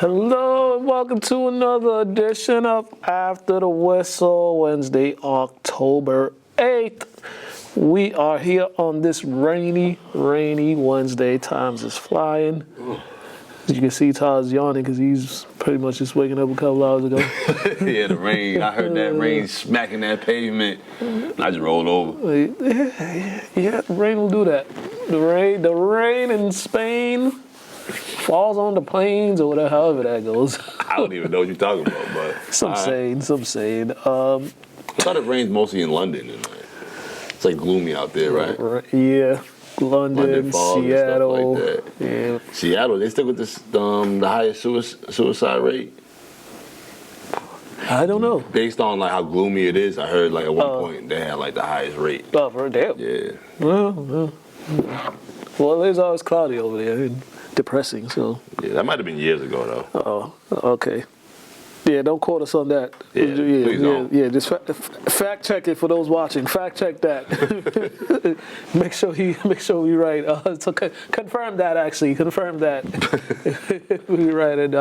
Hello and welcome to another edition of After the Whistle, Wednesday, October 8th. We are here on this rainy Wednesday. Times is flying. As you can see, Todd's yawning because he's pretty much just waking up a couple hours ago. Yeah, the rain. I heard that rain smacking that pavement. I just rolled over. Yeah, rain will do that. The rain in Spain falls on the plains or whatever, however that goes. I don't even know what you're talking about, but Some saying. I thought it rains mostly in London. And it's like gloomy out there, right? Yeah, London, fog Seattle. and stuff like that. Yeah, Seattle, they still with this the highest suicide rate. I don't know. Based on like how gloomy it is, I heard like at one point they had like the highest rate. Oh, for damn. Yeah. Well, it's always cloudy over there and depressing. So. Yeah, that might have been years ago though. Oh, okay. Yeah, don't quote us on that. Yeah, please don't. Yeah, just fact check it for those watching. Fact check that. make sure we right. So confirm that actually. Confirm that. We right. And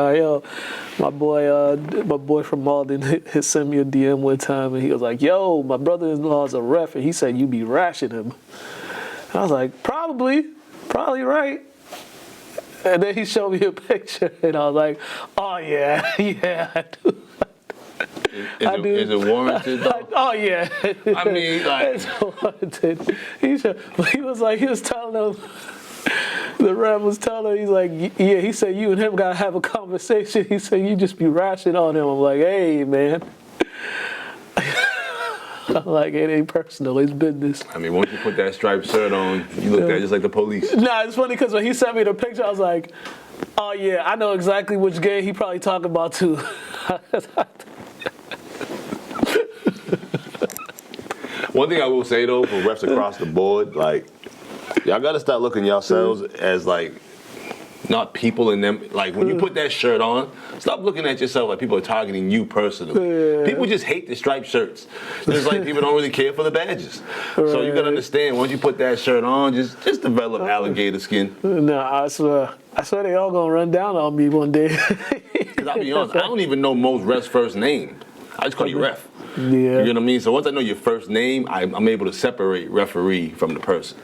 my boy from Malden, he sent me a DM one time, and he was like, "Yo, my brother-in-law is a ref, and he said you be rashing him." I was like, probably right. And then he showed me a picture, and I was like, "Oh yeah, I do." Is it warranted though? Oh yeah. I mean, like, it's warranted. He was telling him. The ref was telling him, he's like, yeah. He said you and him gotta have a conversation. He said you just be rashing on him. I'm like, hey man. I'm like, it ain't personal, it's business. I mean, once you put that striped shirt on, you look at it just like the police. Nah, it's funny because when he sent me the picture, I was like, oh yeah, I know exactly which game he probably talking about too. One thing I will say though, for refs across the board, like, y'all gotta start looking yourselves as like, not people in them. Like when you put that shirt on, stop looking at yourself like people are targeting you personally. Yeah. People just hate the striped shirts. Just like people don't really care for the badges. Right. So you gotta understand, once you put that shirt on, just develop alligator skin. Nah, I swear they all gonna run down on me one day. Because I'll be honest, I don't even know most refs' first name. I just call you ref. Yeah. You know what I mean? So once I know your first name, I'm able to separate referee from the person.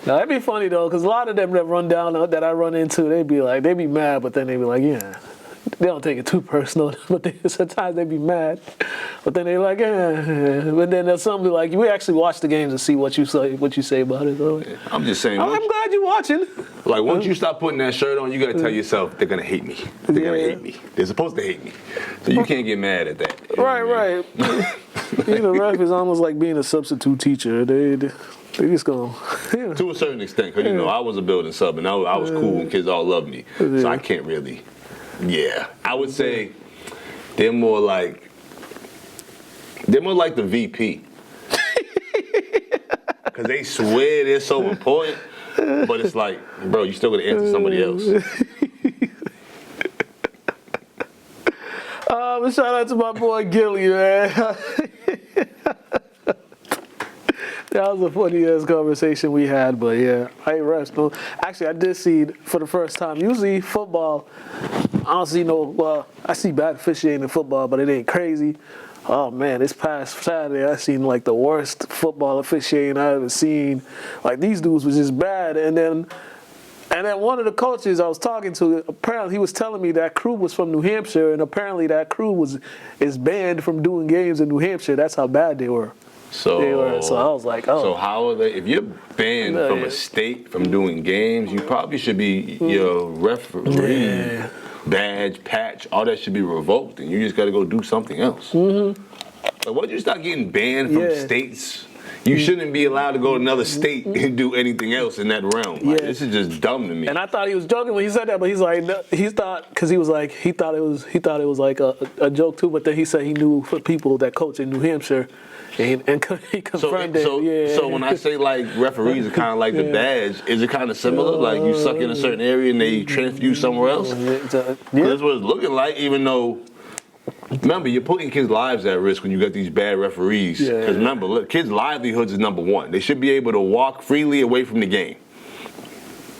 Now that'd be funny though, because a lot of them that run down that I run into, they be mad, but then they be like, yeah, they don't take it too personal. But sometimes they be mad, but then they like, yeah. But then there's something like, we actually watch the games and see what you say about it. So, Yeah, I'm just saying. I'm glad you're watching. Like once you stop putting that shirt on, you gotta tell yourself they're gonna hate me. They're gonna hate me. They're supposed to hate me. So you can't get mad at that. You know what I mean? Right. Being a ref is almost like being a substitute teacher. They just go. Yeah. To a certain extent, because you know I was a building sub and I was cool and kids all loved me. So I can't really. Yeah, I would say they're more like the VP. Because they swear they're so important, but it's like, bro, you still gotta answer somebody else. Shout out to my boy Gilly, man. That was a funny ass conversation we had, but yeah, I ain't rest. No. Actually, I did see for the first time. Usually football, I don't see I see bad officiating in football, but it ain't crazy. Oh man, this past Saturday I seen like the worst football officiating I ever seen. Like these dudes was just bad, and then one of the coaches I was talking to, apparently he was telling me that crew was from New Hampshire, and apparently that crew is banned from doing games in New Hampshire. That's how bad they were. So I was like, oh. So how are they? If you're banned from a state from doing games, you probably should be your referee badge, patch, all that should be revoked, and you just got to go do something else. Mm-hmm. Like, once you start getting banned from states, you shouldn't be allowed to go to another state and do anything else in that realm. Like, this is just dumb to me. And I thought he was joking when he said that, but he's like, no, he thought it was like a joke too. But then he said he knew for people that coach in New Hampshire. And he confirmed it. So when I say like referees are kind of like the badge, is it kind of similar? Like you suck in a certain area and they transfer you somewhere else? That's what it's looking like, even though, remember, you're putting kids' lives at risk when you got these bad referees. Because remember, kids' livelihoods is number one. They should be able to walk freely away from the game.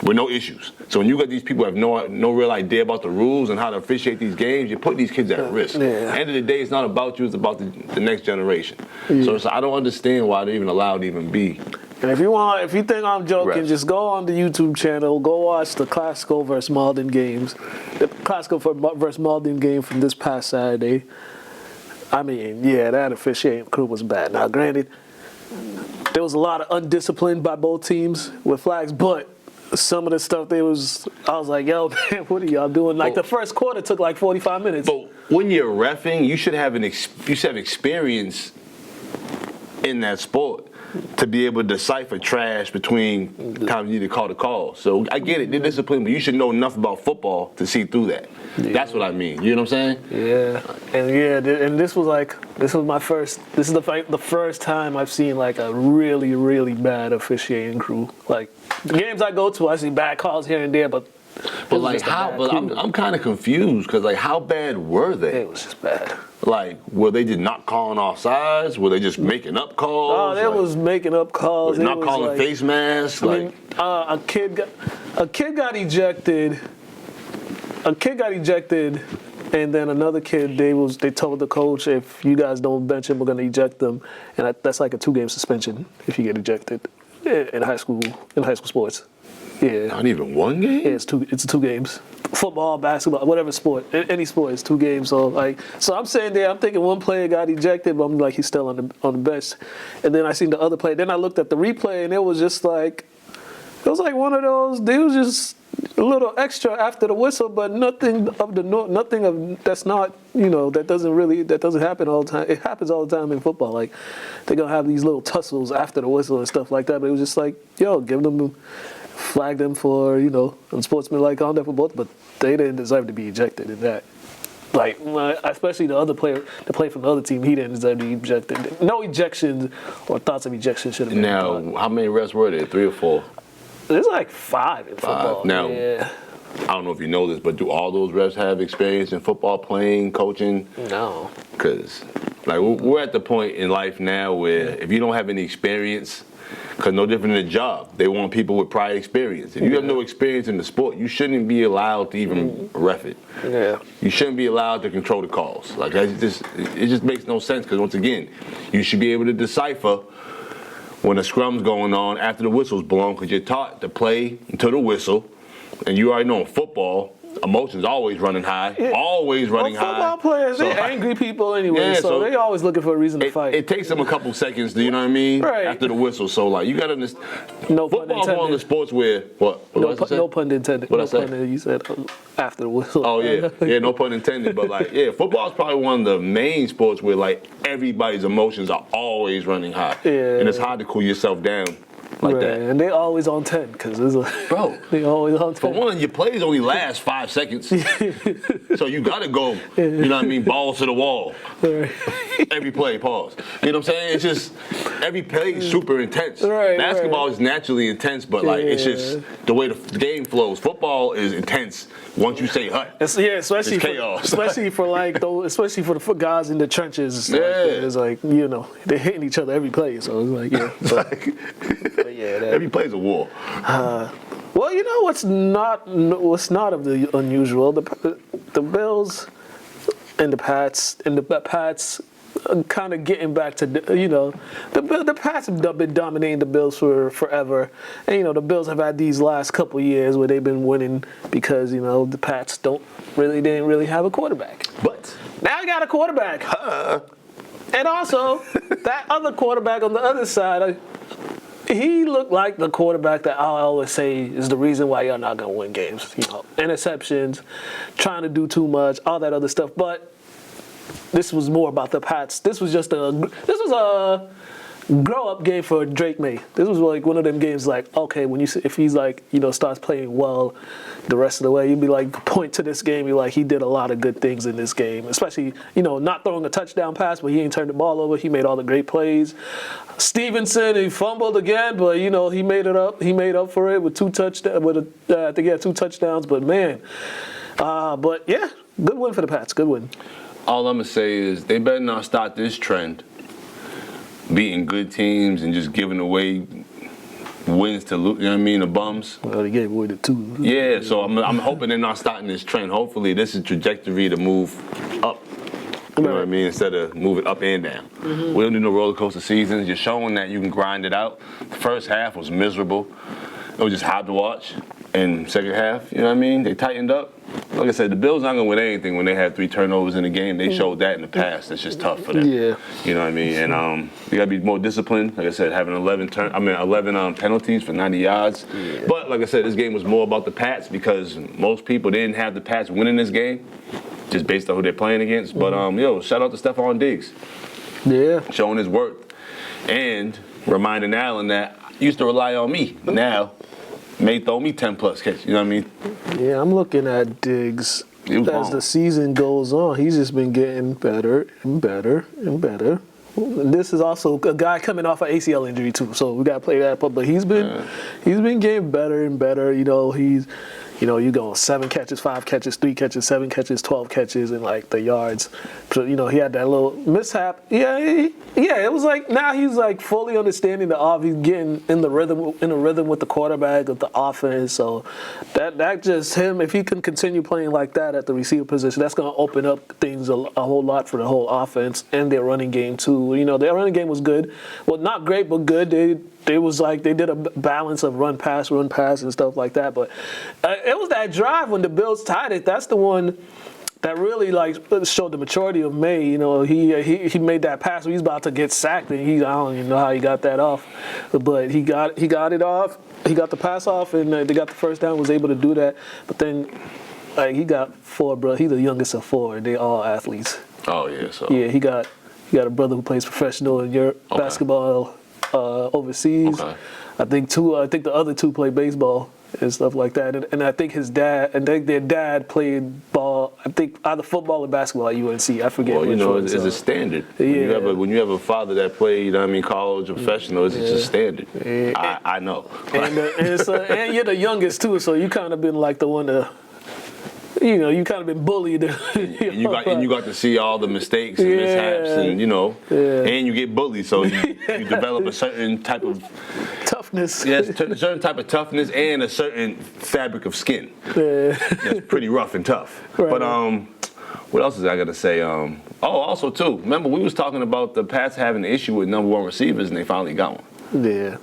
with no issues. So when you got these people who have no real idea about the rules and how to officiate these games, you put these kids at risk. Yeah. At the end of the day, it's not about you, it's about the next generation. So I don't understand why they're even allowed to even be. And if you think I'm joking, Refs. just go on the YouTube channel, go watch the Classical versus Malden games, the Classical versus Malden game from this past Saturday. I mean, yeah, that officiating crew was bad. Now, granted, there was a lot of undiscipline by both teams with flags, but some of the stuff I was like, yo, man, what are y'all doing? Like the first quarter took like 45 minutes. But when you're reffing, you should have experience in that sport to be able to decipher trash between times you need to call the call. So I get it, they're disciplined, but you should know enough about football to see through that. Yeah. That's what I mean. You know what I'm saying? Yeah, and this is the first time I've seen like a really, really bad officiating crew. Like the games I go to, I see bad calls here and there, but like how? But I'm kind of confused because like how bad were they? It was just bad. Like were they just not calling offsides? Were they just making up calls? Oh, they was making up calls. Not calling face masks. A kid got ejected. A kid got ejected, and then another kid. They told the coach, if you guys don't bench him, we're gonna eject them, and that's like a 2-game suspension if you get ejected in high school sports. Yeah. Not even 1 game? Yeah, it's 2 games. Football, basketball, whatever sport, any sport, it's 2 games. So I'm saying there, I'm thinking one player got ejected, but I'm like, he's still on the bench. And then I seen the other player. Then I looked at the replay, and it was like one of those. They was just a little extra after the whistle, but nothing that's not, that doesn't happen all the time. It happens all the time in football. Like they're gonna have these little tussles after the whistle and stuff like that. But it was just like, flag them for, unsportsmanlike conduct for both, but they didn't deserve to be ejected in that. Like, especially the other player, the player from the other team, he didn't deserve to be ejected. No ejections or thoughts of ejection should have been. Now, how many refs were there? 3 or 4? There's like 5 in football. Now, yeah. I don't know if you know this, but do all those refs have experience in football, playing, coaching? No. Because, like, we're at the point in life now where if you don't have any experience, because no different than a job, they want people with prior experience. If you have no experience in the sport, you shouldn't be allowed to even ref it. Yeah. You shouldn't be allowed to control the calls. Like, it just makes no sense, because once again, you should be able to decipher when a scrum's going on after the whistle's blown, because you're taught to play until the whistle, and you already know in football, emotions always running high, always running high. Football players, they're angry people anyway, so they're always looking for a reason to fight. It takes them a couple seconds, you know what I mean? Right. After the whistle, so like you gotta understand. No pun football's intended. one of the sports where No pun intended. What I say? You said after the whistle. Oh yeah, no pun intended. But like, football's probably one of the main sports where like everybody's emotions are always running high, and it's hard to cool yourself down like that. And they always on 10 because bro, they always on 10. For one, your plays only last 5 seconds, so you gotta go. You know what I mean? Balls to the wall. Every play, pause. You know what I'm saying? It's just every play is super intense. Basketball is naturally intense, but like it's just the way the game flows. Football is intense. Once you say hut, especially it's chaos. Especially for the guys in the trenches. It's like they're hitting each other every play. So it's like every play's a war. Well, what's not of the unusual. The Bills and the Pats kind of getting back to the Pats have been dominating the Bills for forever, and the Bills have had these last couple of years where they've been winning because the Pats didn't really have a quarterback. But now I got a quarterback, and also that other quarterback on the other side. He looked like the quarterback that I always say is the reason why y'all not gonna win games. Interceptions, trying to do too much, all that other stuff. But this was more about the Pats. This was a grow-up game for Drake May. This was like one of them games. Like, okay, if he's like starts playing well the rest of the way, you'd be like point to this game. You're like he did a lot of good things in this game, especially not throwing a touchdown pass, but he ain't turned the ball over. He made all the great plays. Stevenson, he fumbled again, but he made it up. He made up for it with 2 touchdowns. I think he had 2 touchdowns. But man, good win for the Pats. Good win. All I'm gonna say is they better not start this trend, beating good teams and just giving away wins to lose. You know what I mean? The bums. Well, they gave away the 2. Yeah, so I'm hoping they're not starting this trend. Hopefully, this is trajectory to move up. You know what I mean? Instead of moving up and down. Mm-hmm. We don't do no roller coaster seasons. You're showing that you can grind it out. The first half was miserable. It was just hard to watch. And second half, you know what I mean? They tightened up. Like I said, the Bills aren't going to win anything when they have 3 turnovers in the game. They showed that in the past. It's just tough for them. Yeah. You know what I mean? And you got to be more disciplined. Like I said, having 11 penalties for 90 yards. Yeah. But like I said, this game was more about the Pats because most people didn't have the Pats winning this game just based on who they're playing against. But, shout out to Stephon Diggs. Yeah. Showing his worth. And reminding Allen that he used to rely on me. Now, may throw me 10-plus catches. You know what I mean? Yeah, I'm looking at Diggs as the season goes on. He's just been getting better and better and better. And this is also a guy coming off an ACL injury too, so we got to play that. But he's been getting better and better. You go 7 catches, 5 catches, 3 catches, 7 catches, 12 catches, and like the yards. So he had that little mishap. Yeah. It was like now he's like fully understanding the off. He's getting in the rhythm with the quarterback of the offense. So that just him. If he can continue playing like that at the receiver position, that's going to open up things a whole lot for the whole offense and their running game too. Their running game was good. Well, not great, but good. They did a balance of run pass and stuff like that. But it was that drive when the Bills tied it. That's the one that really showed the maturity of May. He made that pass where he's about to get sacked, and I don't even know how he got that off, but he got it off. He got the pass off, and they got the first down. Was able to do that, but then he got 4 brothers. He's the youngest of 4, and they all athletes. Oh yeah, so yeah, he got a brother who plays professional in Europe basketball. Overseas. Okay. I think the other 2 play baseball and stuff like that. And I think their dad played ball. I think either football or basketball at UNC. I forget. Well, it's a standard. Yeah. When you have a father that played, college or professional, it's just a standard. Yeah. I know. And you're the youngest too, so you kind of been like the one to. You kind of been bullied. You got to see all the mistakes and mishaps, and and you get bullied, so you develop a certain type of toughness. Yes, a certain type of toughness and a certain fabric of skin. Yeah. That's pretty rough and tough. Right. But what else is I gotta say? Also too, remember we was talking about the Pats having an issue with number 1 receivers, and they finally got one. Yeah.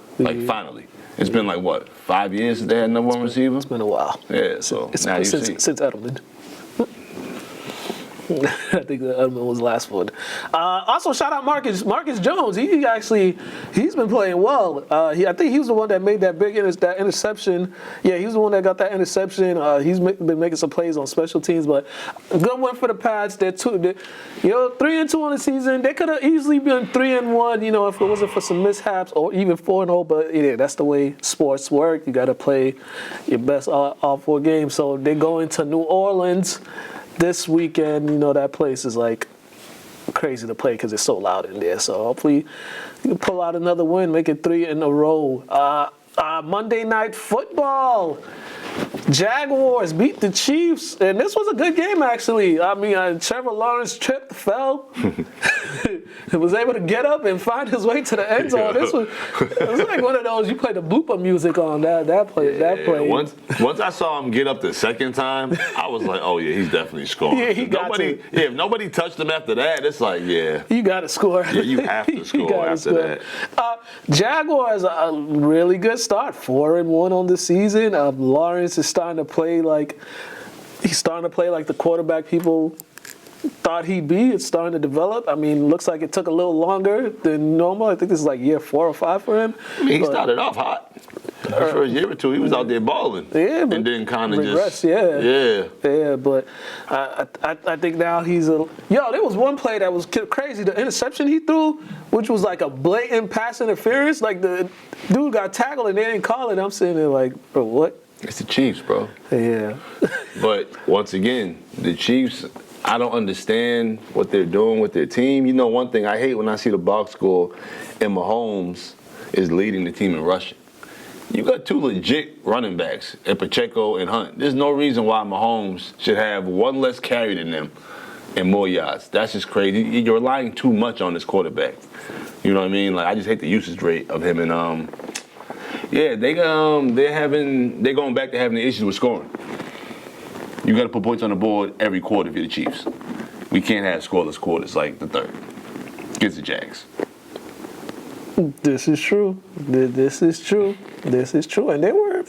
Finally. It's been 5 years since they had number 1 receiver? It's been a while. Yeah, so now you see. Since Edelman. I think that Edelman was the last one. Also, shout out Marcus Jones. He's been playing well. I think he was the one that made that big interception. Yeah, he was the one that got that interception. He's been making some plays on special teams, but a good one for the Pats. They're 3-2 on the season. They could have easily been 3-1. If it wasn't for some mishaps, or even 4-0. But that's the way sports work. You got to play your best all 4 games. So they go into New Orleans this weekend. That place is crazy to play because it's so loud in there. So hopefully you can pull out another win, make it 3 in a row. Monday Night Football. Jaguars beat the Chiefs, and this was a good game actually. Trevor Lawrence tripped, fell, was able to get up and find his way to the end zone. It was like one of those you play the blooper music on that play. Once I saw him get up the second time, I was like, oh yeah, he's definitely scoring. Yeah, if nobody touched him after that, it's you got to score. Yeah, you have to score after that. Jaguars, a really good start, 4-1 on the season. Lawrence is starting to play like the quarterback people thought he'd be. It's starting to develop. Looks like it took a little longer than normal. I think this is year 4 or 5 for him. He started off hot. The first year or 2, he was out there balling. Yeah, and then kind of just Yeah, but I think now he's there was one play that was crazy. The interception he threw, which was a blatant pass interference. The dude got tackled and they didn't call it. I'm sitting there bro, what? It's the Chiefs, bro. Yeah. But once again, the Chiefs, I don't understand what they're doing with their team. One thing I hate when I see the box score and Mahomes is leading the team in rushing. You got 2 legit running backs, Pacheco and Hunt. There's no reason why Mahomes should have 1 less carry than them and more yards. That's just crazy. You're relying too much on this quarterback. You know what I mean? I just hate the usage rate of him and Yeah, they're going back to having the issues with scoring. You got to put points on the board every quarter if you're the Chiefs. We can't have scoreless quarters like the third. Against the Jags. This is true. This is true. And they were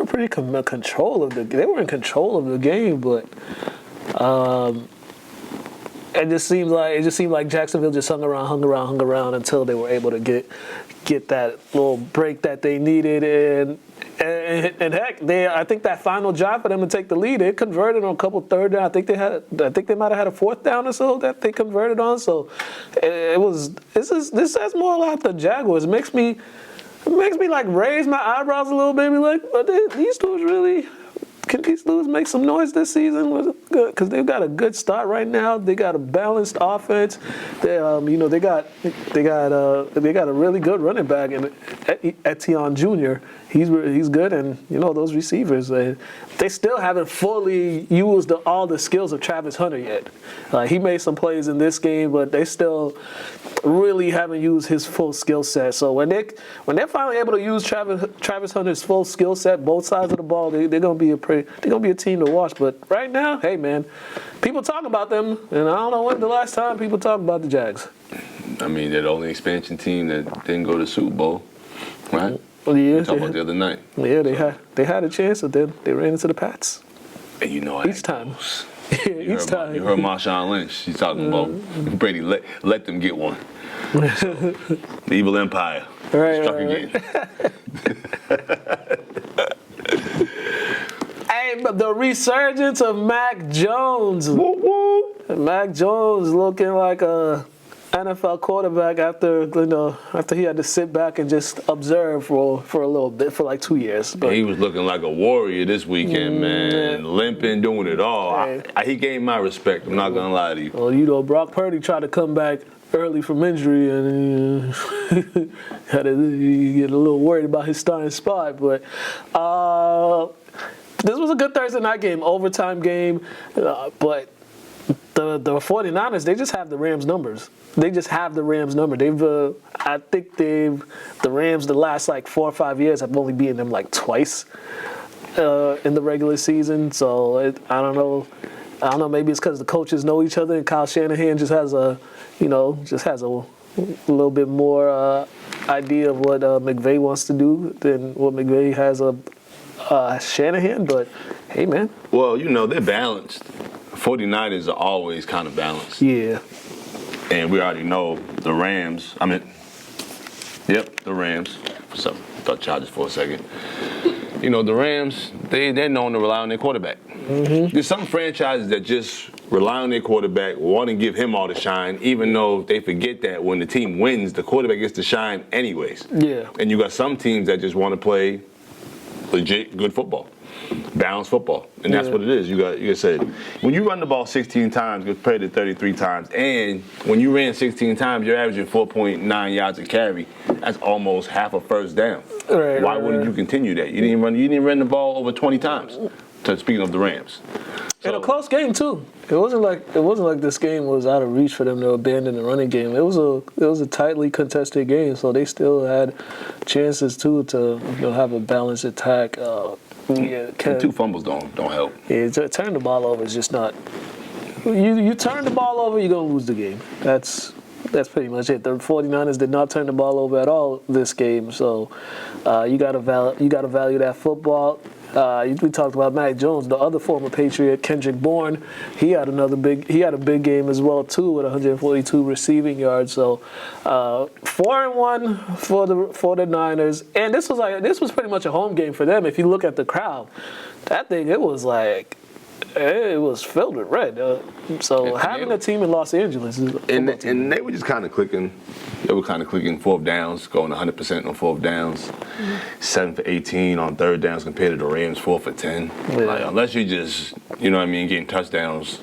pretty control of they were in control of the game, but it just seemed like Jacksonville just hung around until they were able to get that little break that they needed, and heck, I think that final drive for them to take the lead, they converted on a couple third down. I think they might have had a fourth down or so that they converted on. So this says more like the Jaguars. It makes me like raise my eyebrows a little bit, be like, these dudes really. Can these dudes make some noise this season? Because they've got a good start right now. They got a balanced offense. They got a really good running back in Etienne Jr. He's good, and those receivers. They still haven't fully used all the skills of Travis Hunter yet. He made some plays in this game, but they still really haven't used his full skill set. So when they're finally able to use Travis Hunter's full skill set, both sides of the ball, they're gonna be a team to watch. But right now, hey man, people talk about them, and I don't know when the last time people talk about the Jags. I mean, they're the only expansion team that didn't go to the Super Bowl, right? Well, yeah, we talked about the other night. Yeah, they had a chance, but then they ran into the Pats. And each time. Each time. You heard Marshawn Lynch. She's talking about Brady. Let them get one. So, the evil empire struck again. Hey, but the resurgence of Mac Jones. Woo woo. Mac Jones looking like a NFL quarterback after he had to sit back and just observe for a little bit, for like 2 years. But he was looking like a warrior this weekend, man. Limping, doing it all. Hey. He gained my respect. I'm not gonna lie to you. Well, Brock Purdy tried to come back early from injury and had to get a little worried about his starting spot. But this was a good Thursday night game, overtime game. But the 49ers, they just have the Rams numbers. They just have the Rams number. The Rams the last like 4 or 5 years have only beaten them like twice in the regular season. So I don't know. Maybe it's because the coaches know each other, and Kyle Shanahan just has a little bit more idea of what McVay wants to do than what McVay has of Shanahan. But hey, man. Well, they're balanced. 49ers are always kind of balanced. Yeah. And we already know the Rams. The Rams. So, I thought Chargers for a second. The Rams, they're known to rely on their quarterback. Mm-hmm. There's some franchises that just rely on their quarterback, want to give him all the shine, even though they forget that when the team wins, the quarterback gets to shine anyways. Yeah. And you got some teams that just want to play legit good football. Balanced football, and that's what it is. You said when you run the ball 16 times compared to 33 times, and when you ran 16 times, you're averaging 4.9 yards a carry. That's almost half a first down. Why wouldn't you continue that? You didn't run the ball over 20 times. Speaking of the Rams, and a close game too. It wasn't like this game was out of reach for them to abandon the running game. It was a tightly contested game, so they still had chances too to have a balanced attack. Yeah, 2 fumbles don't help. Yeah, turning the ball over is just not. You turn the ball over, you're gonna lose the game. That's pretty much it. The 49ers did not turn the ball over at all this game, so you gotta value that football. We talked about Mac Jones, the other former Patriot, Kendrick Bourne. He had a big game as well too, with 142 receiving yards. So 4-1 for the Niners, and this was pretty much a home game for them. If you look at the crowd, that thing it was filled with red. So having a team in Los Angeles is and they were just kind of clicking. They were kind of clicking fourth downs, going 100% on fourth downs, 7 for 18 on third downs compared to the Rams 4 for 10. Yeah. Like, unless you just, getting touchdowns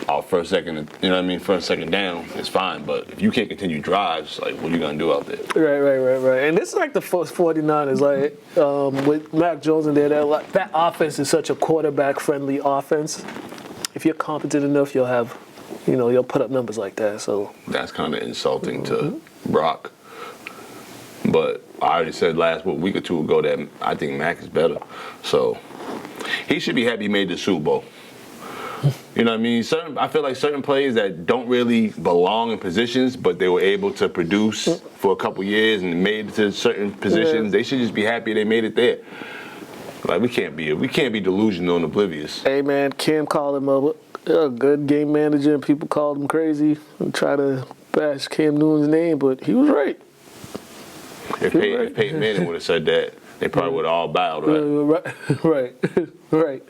off first, second down, it's fine. But if you can't continue drives, like, what are you gonna do out there? Right. And this is like the first 49ers, like with Mac Jones in there. That offense is such a quarterback-friendly offense. If you're competent enough, you'll have, you'll put up numbers like that. So that's kind of insulting to Brock. But I already said last week or two ago that I think Mac is better. So he should be happy he made the Super Bowl. You know what I mean? I feel like certain players that don't really belong in positions, but they were able to produce for a couple years and made it to certain positions. They should just be happy they made it there. Like we can't be delusional and oblivious. Hey man, Cam called him a good game manager, and people called him crazy and try to bash Cam Newton's name, but he was right. If Peyton Manning would have said that, they probably would have all bowed, right? Right.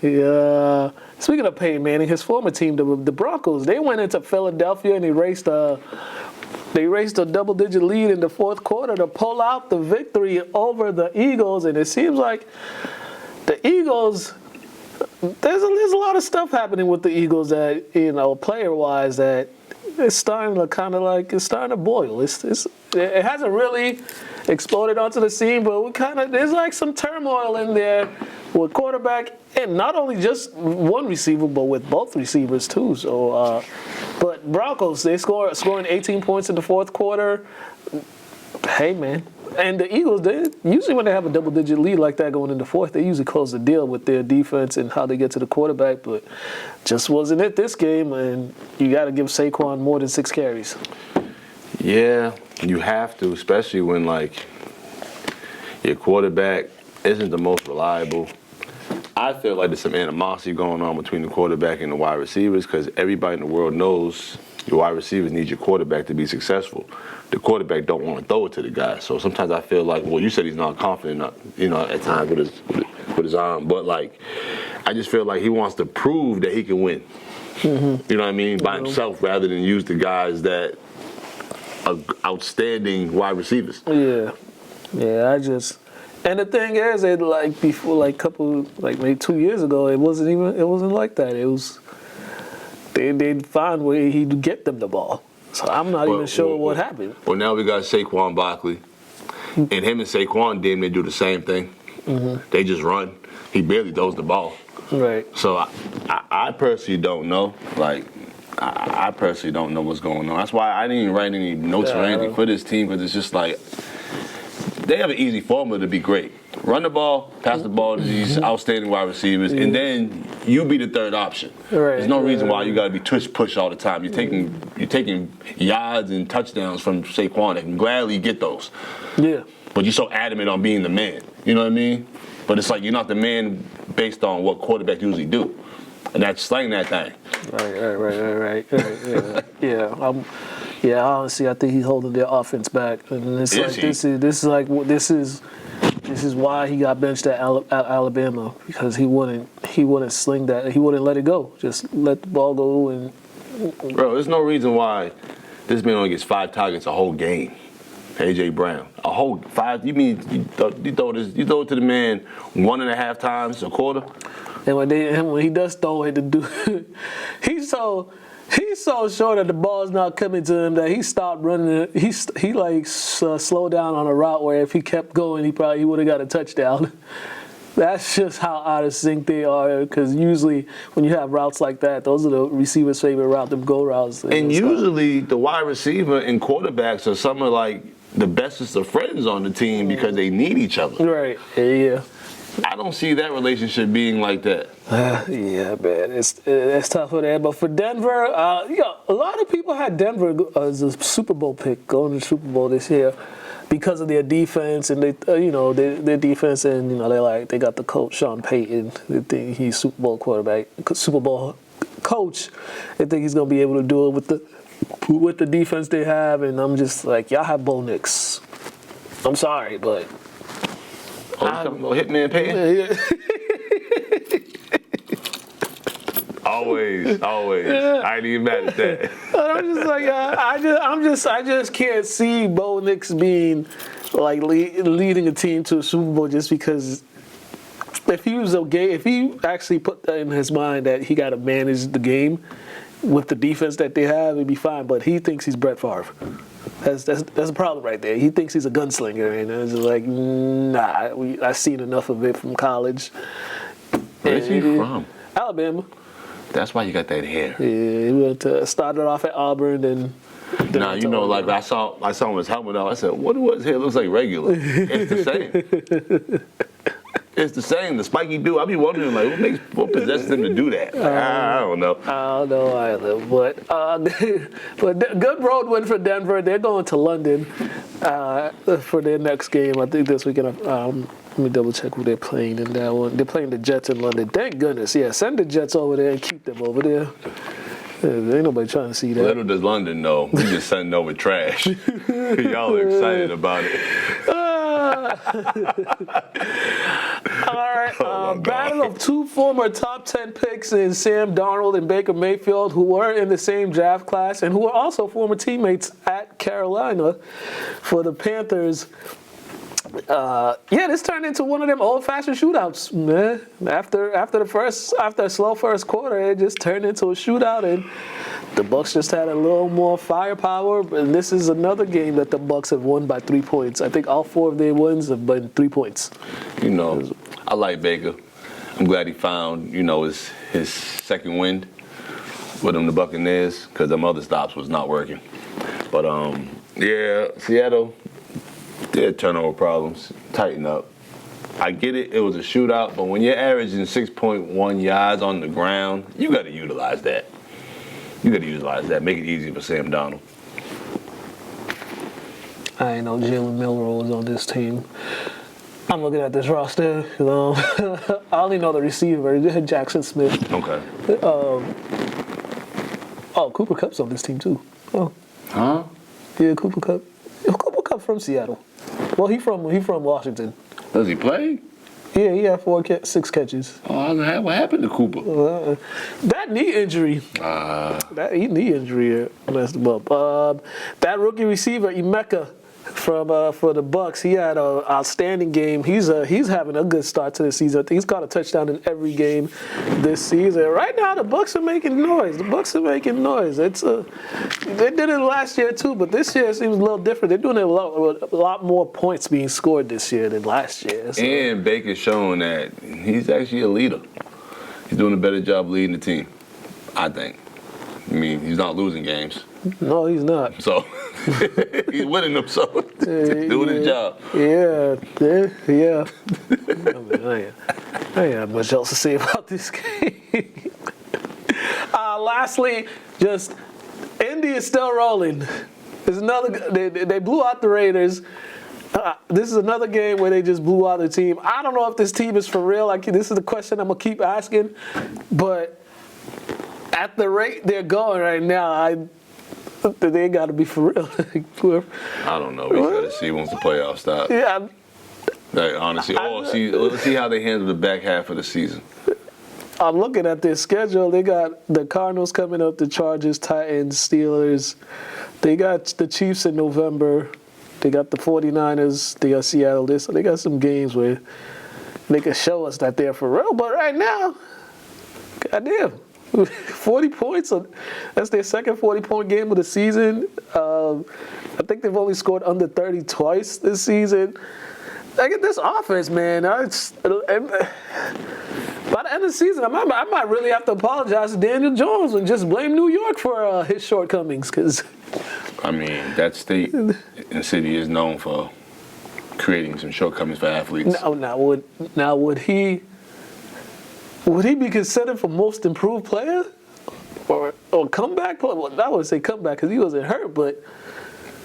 Yeah. Speaking of Peyton Manning, his former team, the Broncos, they went into Philadelphia and erased a double-digit lead in the fourth quarter to pull out the victory over the Eagles. And it seems like the Eagles, there's a lot of stuff happening with the Eagles that, player-wise, that it's starting to boil. It hasn't really exploded onto the scene, but there's like some turmoil in there with quarterback, and not only just one receiver, but with both receivers too. So, but Broncos, they scoring 18 points in the fourth quarter. Hey man, and the Eagles, they usually when they have a double-digit lead like that going into fourth, they usually close the deal with their defense and how they get to the quarterback. But just wasn't it this game, and you got to give Saquon more than 6 carries. Yeah, you have to, especially when like your quarterback isn't the most reliable. I feel like there's some animosity going on between the quarterback and the wide receivers because everybody in the world knows your wide receivers need your quarterback to be successful. The quarterback don't want to throw it to the guy. So sometimes I feel like, well, you said he's not confident, at times with his arm, but like I just feel like he wants to prove that he can win. Mm-hmm. You know what I mean? By himself rather than use the guys that are outstanding wide receivers. Yeah. And the thing is, maybe 2 years ago, it wasn't like that. It was they'd find where he'd get them the ball. So I'm not even sure what happened. Well, now we got Saquon Barkley, and him and Saquon they do the same thing. Mm-hmm. They just run. He barely throws the ball. Right. So I personally don't know. Like I personally don't know what's going on. That's why I didn't even write any notes or anything for this team because it's just like. They have an easy formula to be great. Run the ball, pass the ball to these outstanding wide receivers, and then you be the third option. Right, There's no reason why you got to be push all the time. You're taking yards and touchdowns from Saquon that can gladly get those. Yeah. But you're so adamant on being the man. You know what I mean? But it's like you're not the man based on what quarterbacks usually do. And that's slang that thing. Right. Yeah. Honestly, I think he's holding their offense back, and it's this is why he got benched at Alabama because he wouldn't sling that. He wouldn't let it go. Just let the ball go and. Bro, there's no reason why this man only gets 5 targets a whole game. A.J. Brown, a whole 5. You mean you throw it to the man 1.5 times a quarter? And when he does throw it, he's so sure that the ball's not coming to him that he stopped running. He slowed down on a route where if he kept going, he would have got a touchdown. That's just how out of sync they are. Because usually when you have routes like that, those are the receiver's favorite route, them go routes. And usually the wide receiver and quarterbacks are some of like the bestest of friends on the team because they need each other. Right. Yeah. I don't see that relationship being like that. Yeah, man, it's tough for that. But for Denver, a lot of people had Denver as a Super Bowl pick going to the Super Bowl this year because of their defense and their defense and they got the coach Sean Payton. They think he's Super Bowl quarterback, Super Bowl coach. They think he's gonna be able to do it with the defense they have. And I'm just like, y'all have Bo Nix. I'm sorry, but. Hitman Payton? Yeah. Always. I ain't even mad at that. I'm just like, I just can't see Bo Nix being like leading a team to a Super Bowl just because if he actually put that in his mind that he got to manage the game with the defense that they have, it'd be fine. But he thinks he's Brett Favre. That's a problem right there. He thinks he's a gunslinger, and it's like, nah. I've seen enough of it from college. Where's he from? Alabama. That's why you got that hair. Yeah, he started off at Auburn, and Nah, you know, like I saw him his helmet out. I said, "What was his hair looks like regular?" It's the same. It's the same. The spiky dude. I be wondering, like, what possesses him to do that? Like, I don't know. I don't know either. But good road win for Denver. They're going to London for their next game. I think this weekend. Let me double check who they're playing in that one. They're playing the Jets in London. Thank goodness. Yeah, send the Jets over there and keep them over there. Ain't nobody trying to see that. Little does London know. We just sending over trash. Y'all are excited about it. All right. Battle of two former top 10 picks in Sam Darnold and Baker Mayfield, who were in the same draft class and who were also former teammates at Carolina for the Panthers. This turned into one of them old-fashioned shootouts, man. After a slow first quarter, it just turned into a shootout, and the Bucs just had a little more firepower. And this is another game that the Bucs have won by 3 points. I think all 4 of their wins have been 3 points. You know, I like Baker. I'm glad he found, his second wind with him, the Buccaneers, because them other stops was not working. But Seattle. They had turnover problems. Tighten up. I get it. It was a shootout, but when you're averaging 6.1 yards on the ground, you got to utilize that. Make it easy for Sam Darnold. I ain't know Jalen Milroe was on this team. I'm looking at this roster. I only know the receiver, Jackson Smith. Okay. Cooper Kupp's on this team too. Oh. Huh? Yeah, Cooper Kupp. Cooper Kupp from Seattle. Well, he from Washington. Does he play? Yeah, he had 6 catches. Oh, what happened to Cooper? That knee injury. That knee injury messed him up. That rookie receiver, Emeka, for the Bucs, he had an outstanding game. He's having a good start to the season. I think he's caught a touchdown in every game this season. Right now, the Bucs are making noise. They did it last year too, but this year it seems a little different. They're doing a lot more points being scored this year than last year. So. And Baker's showing that he's actually a leader. He's doing a better job leading the team, I think. I mean, he's not losing games. No, he's not. So he's winning them. So doing his job. Yeah. I ain't have much else to say about this game. Lastly, just Indy is still rolling. There's they blew out the Raiders. This is another game where they just blew out the team. I don't know if this team is for real. This is the question I'm gonna keep asking, but at the rate they're going right now, they got to be for real. I don't know. We got to see once the playoffs start. Yeah. Honestly, let's see how they handle the back half of the season. I'm looking at their schedule. They got the Cardinals coming up, the Chargers, Titans, Steelers. They got the Chiefs in November. They got the 49ers. They got Seattle. So they got some games where they can show us that they're for real. But right now, goddamn. 40 points. That's their second 40-point game of the season. I think they've only scored under 30 twice this season. I get this offense, man. By the end of the season, I might really have to apologize to Daniel Jones and just blame New York for his shortcomings. Cause I mean, that state and city is known for creating some shortcomings for athletes. Would he be considered for most improved player or comeback player? Well, I would say comeback because he wasn't hurt, but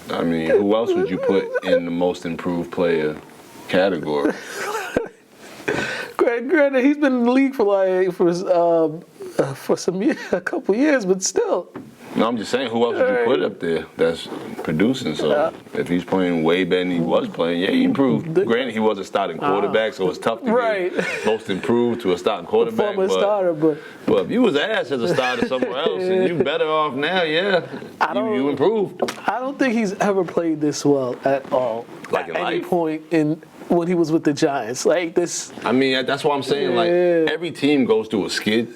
I mean, who else would you put in the most improved player category? Granted, he's been in the league for a couple years, but still. No, I'm just saying, who else would you put up there that's producing? So if he's playing way better than he was playing, yeah, he improved. Granted, he was a starting quarterback, so it's tough to get most improved to a starting quarterback. But if you was ass as a starter somewhere else and you better off now, you improved. I don't think he's ever played this well at all. Like in any life? point when he was with the Giants. Like this. I mean, that's what I'm saying. Like every team goes through a skid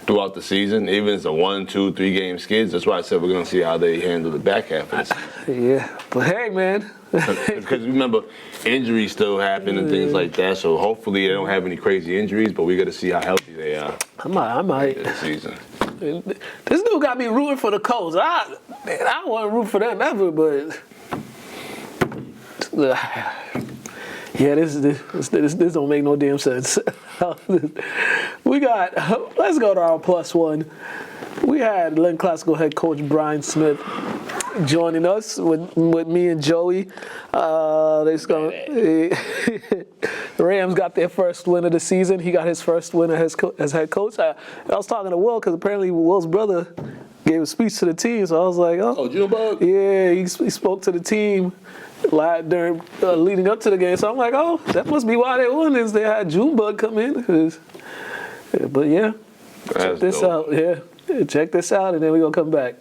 throughout the season, even if it's a 1, 2, 3 game skids. That's why I said we're going to see how they handle the back half of the season. Yeah, but hey, man. Because remember, injuries still happen and things like that, so hopefully they don't have any crazy injuries, but we got to see how healthy they are. I might. This season. This dude got me rooting for the Colts. Man, I don't want to root for them ever, but yeah, this don't make no damn sense. We got. Let's go to our plus one. We had Lynn Classical head coach Brian Smith joining us with me and Joey. The Rams got their first win of the season. He got his first win as head coach. I was talking to Will because apparently Will's brother gave a speech to the team. So I was like, oh, Junebug? yeah, he spoke to the team during leading up to the game. So I'm like, oh, that must be why they won. Is they had Junebug come in. But yeah, check this out. Yeah, check this out, and then we're gonna come back.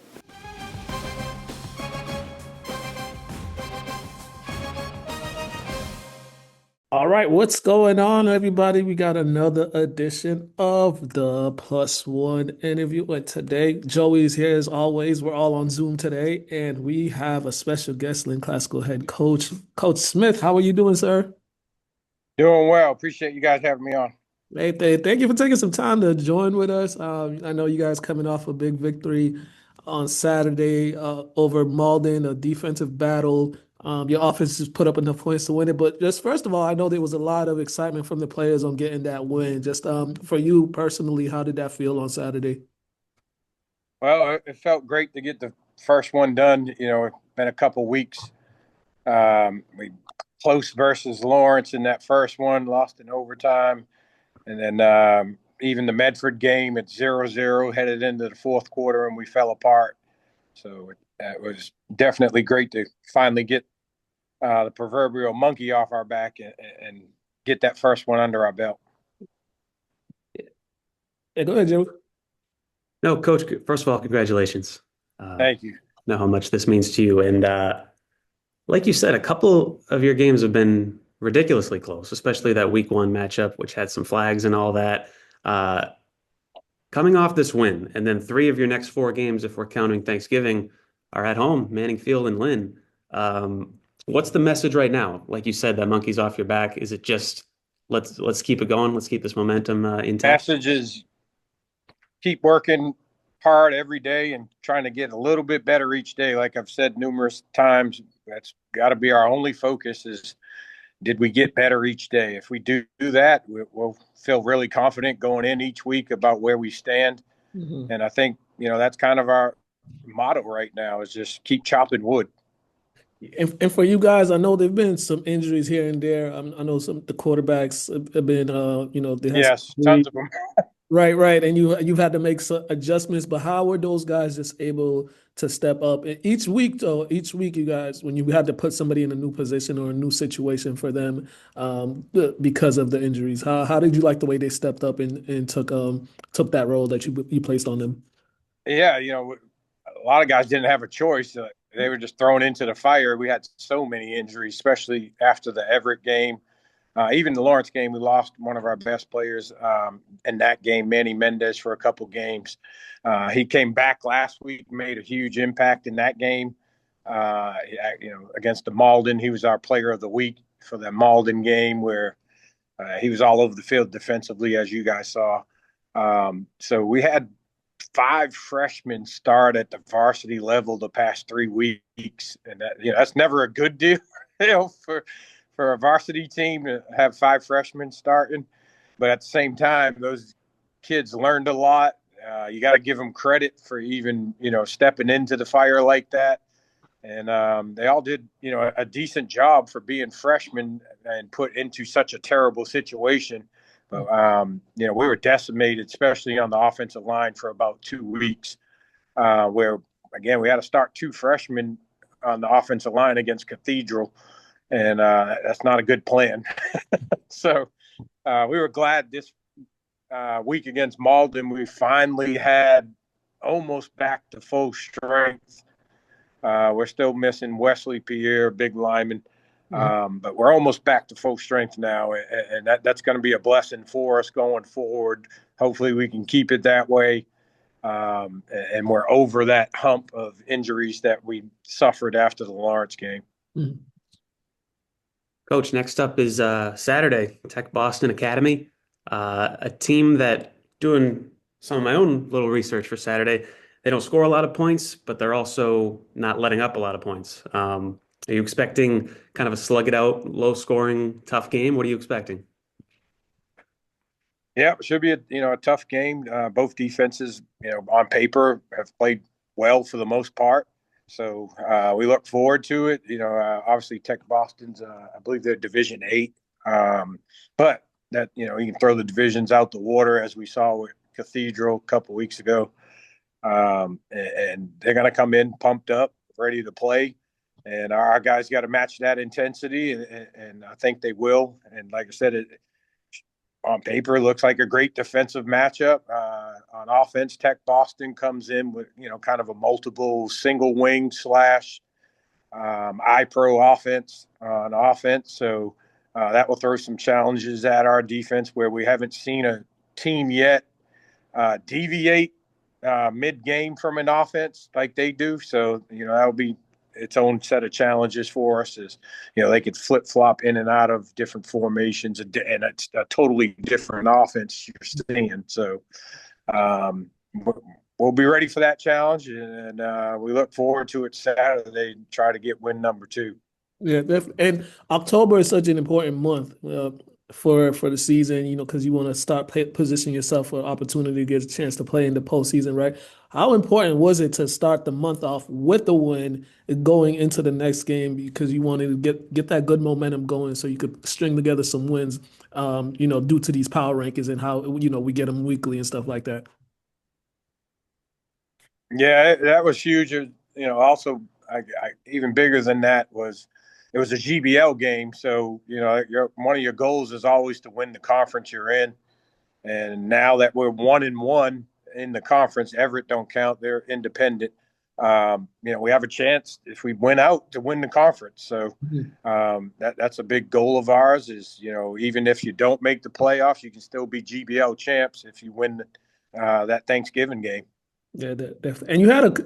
All right, what's going on, everybody? We got another edition of the Plus One interview. And today, Joey's here as always. We're all on Zoom today, and we have a special guest, Lynn Classical head coach, Coach Smith. How are you doing, sir? Doing well. Appreciate you guys having me on. Hey, thank you for taking some time to join with us. I know you guys coming off a big victory on Saturday over Malden, a defensive battle. Your offense just put up enough points to win it. But just first of all, I know there was a lot of excitement from the players on getting that win. Just for you personally, how did that feel on Saturday? Well, it felt great to get the first one done. You know, it's been a couple weeks. We close versus Lawrence in that first one, lost in overtime. And then even the Medford game at 0-0 headed into the fourth quarter, and we fell apart. So it was definitely great to finally get the proverbial monkey off our back and get that first one under our belt. Yeah, go ahead, Joe. No, Coach, first of all, congratulations. Thank you. Know how much this means to you. And like you said, a couple of your games have been ridiculously close, especially that week one matchup, which had some flags and all that. Coming off this win, and then 3 of your next 4 games, if we're counting Thanksgiving, are at home, Manning Field and Lynn. What's the message right now? Like you said, that monkey's off your back. Is it just let's keep it going? Let's keep this momentum intact? Message is keep working hard every day and trying to get a little bit better each day. Like I've said numerous times, that's got to be our only focus is did we get better each day? If we do that, we'll feel really confident going in each week about where we stand. Mm-hmm. And I think, that's kind of our motto right now is just keep chopping wood. And for you guys, I know there've been some injuries here and there. I know the quarterbacks have been, yes, tons of them. Right, and you've had to make some adjustments. But how were those guys just able to step up? And each week, you guys, when you had to put somebody in a new position or a new situation for them, because of the injuries, how did you like the way they stepped up and took that role that you placed on them? Yeah, a lot of guys didn't have a choice. They were just thrown into the fire. We had so many injuries, especially after the Everett game. Even the Lawrence game, we lost one of our best players in that game, Manny Mendez, for a couple games. He came back last week, made a huge impact in that game. Against the Malden, he was our player of the week for that Malden game where he was all over the field defensively, as you guys saw. So we had 5 freshmen start at the varsity level the past 3 weeks, and that's never a good deal, for a varsity team to have 5 freshmen starting. But at the same time, those kids learned a lot. You got to give them credit for even, stepping into the fire like that. And they all did, a decent job for being freshmen and put into such a terrible situation. But, we were decimated, especially on the offensive line for about 2 weeks, where, again, we had to start 2 freshmen on the offensive line against Cathedral. And that's not a good plan. So we were glad this week against Malden, we finally had almost back to full strength. We're still missing Wesley Pierre, big lineman, but we're almost back to full strength now. And that's going to be a blessing for us going forward. Hopefully we can keep it that way. And we're over that hump of injuries that we suffered after the Lawrence game. Mm-hmm. Coach, next up is Saturday, Tech Boston Academy, a team that, doing some of my own little research for Saturday, they don't score a lot of points, but they're also not letting up a lot of points. Are you expecting kind of a slug it out, low scoring, tough game? What are you expecting? Yeah, it should be a tough game. Both defenses, on paper have played well for the most part. So we look forward to it. Obviously Tech Boston's, I believe they're Division 8. But that, you can throw the divisions out the water as we saw with Cathedral a couple weeks ago. And they're going to come in pumped up, ready to play. And our guys got to match that intensity, and I think they will. And like I said, on paper, it looks like a great defensive matchup. On offense, Tech Boston comes in with, kind of a multiple single wing slash I-pro offense on offense. So that will throw some challenges at our defense where we haven't seen a team yet deviate mid-game from an offense like they do. So, that'll be its own set of challenges for us is, they could flip-flop in and out of different formations, and it's a totally different offense you're seeing. So we'll be ready for that challenge, and we look forward to it Saturday and try to get win number 2. Yeah, and October is such an important month for the season, because you want to start positioning yourself for an opportunity to get a chance to play in the postseason, right? How important was it to start the month off with the win going into the next game because you wanted to get that good momentum going so you could string together some wins, due to these power rankings and how, we get them weekly and stuff like that? Yeah, that was huge. Also, even bigger than that was it was a GBL game. So, one of your goals is always to win the conference you're in. And now that we're 1-1 in the conference, Everett don't count; they're independent. We have a chance if we win out to win the conference. So that's a big goal of ours. Is even if you don't make the playoffs, you can still be GBL champs if you win that Thanksgiving game. Yeah, definitely.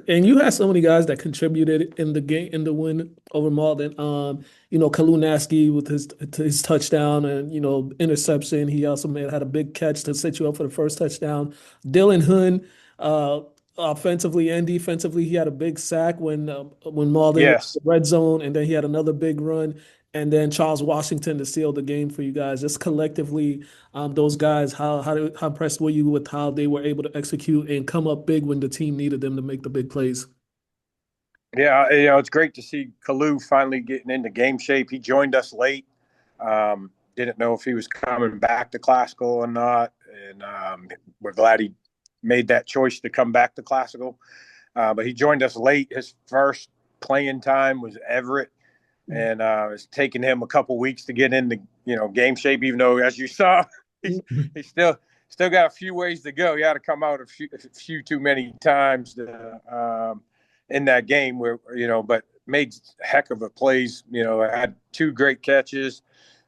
And you had so many guys that contributed in the game in the win over Malden. Kalunaski with his touchdown and interception. He also had a big catch to set you up for the first touchdown. Dylan Hun, offensively and defensively, he had a big sack when Malden was in the red zone, and then he had another big run. And then Charles Washington to seal the game for you guys. Just collectively, those guys, how impressed were you with how they were able to execute and come up big when the team needed them to make the big plays? Yeah, it's great to see Kalu finally getting into game shape. He joined us late. Didn't know if he was coming back to Classical or not, and we're glad he made that choice to come back to Classical. But he joined us late. His first playing time was Everett. And it's taken him a couple weeks to get into game shape. Even though, as you saw, he's still got a few ways to go. He had to come out a few too many times in that game but made heck of a plays. Had 2 great catches,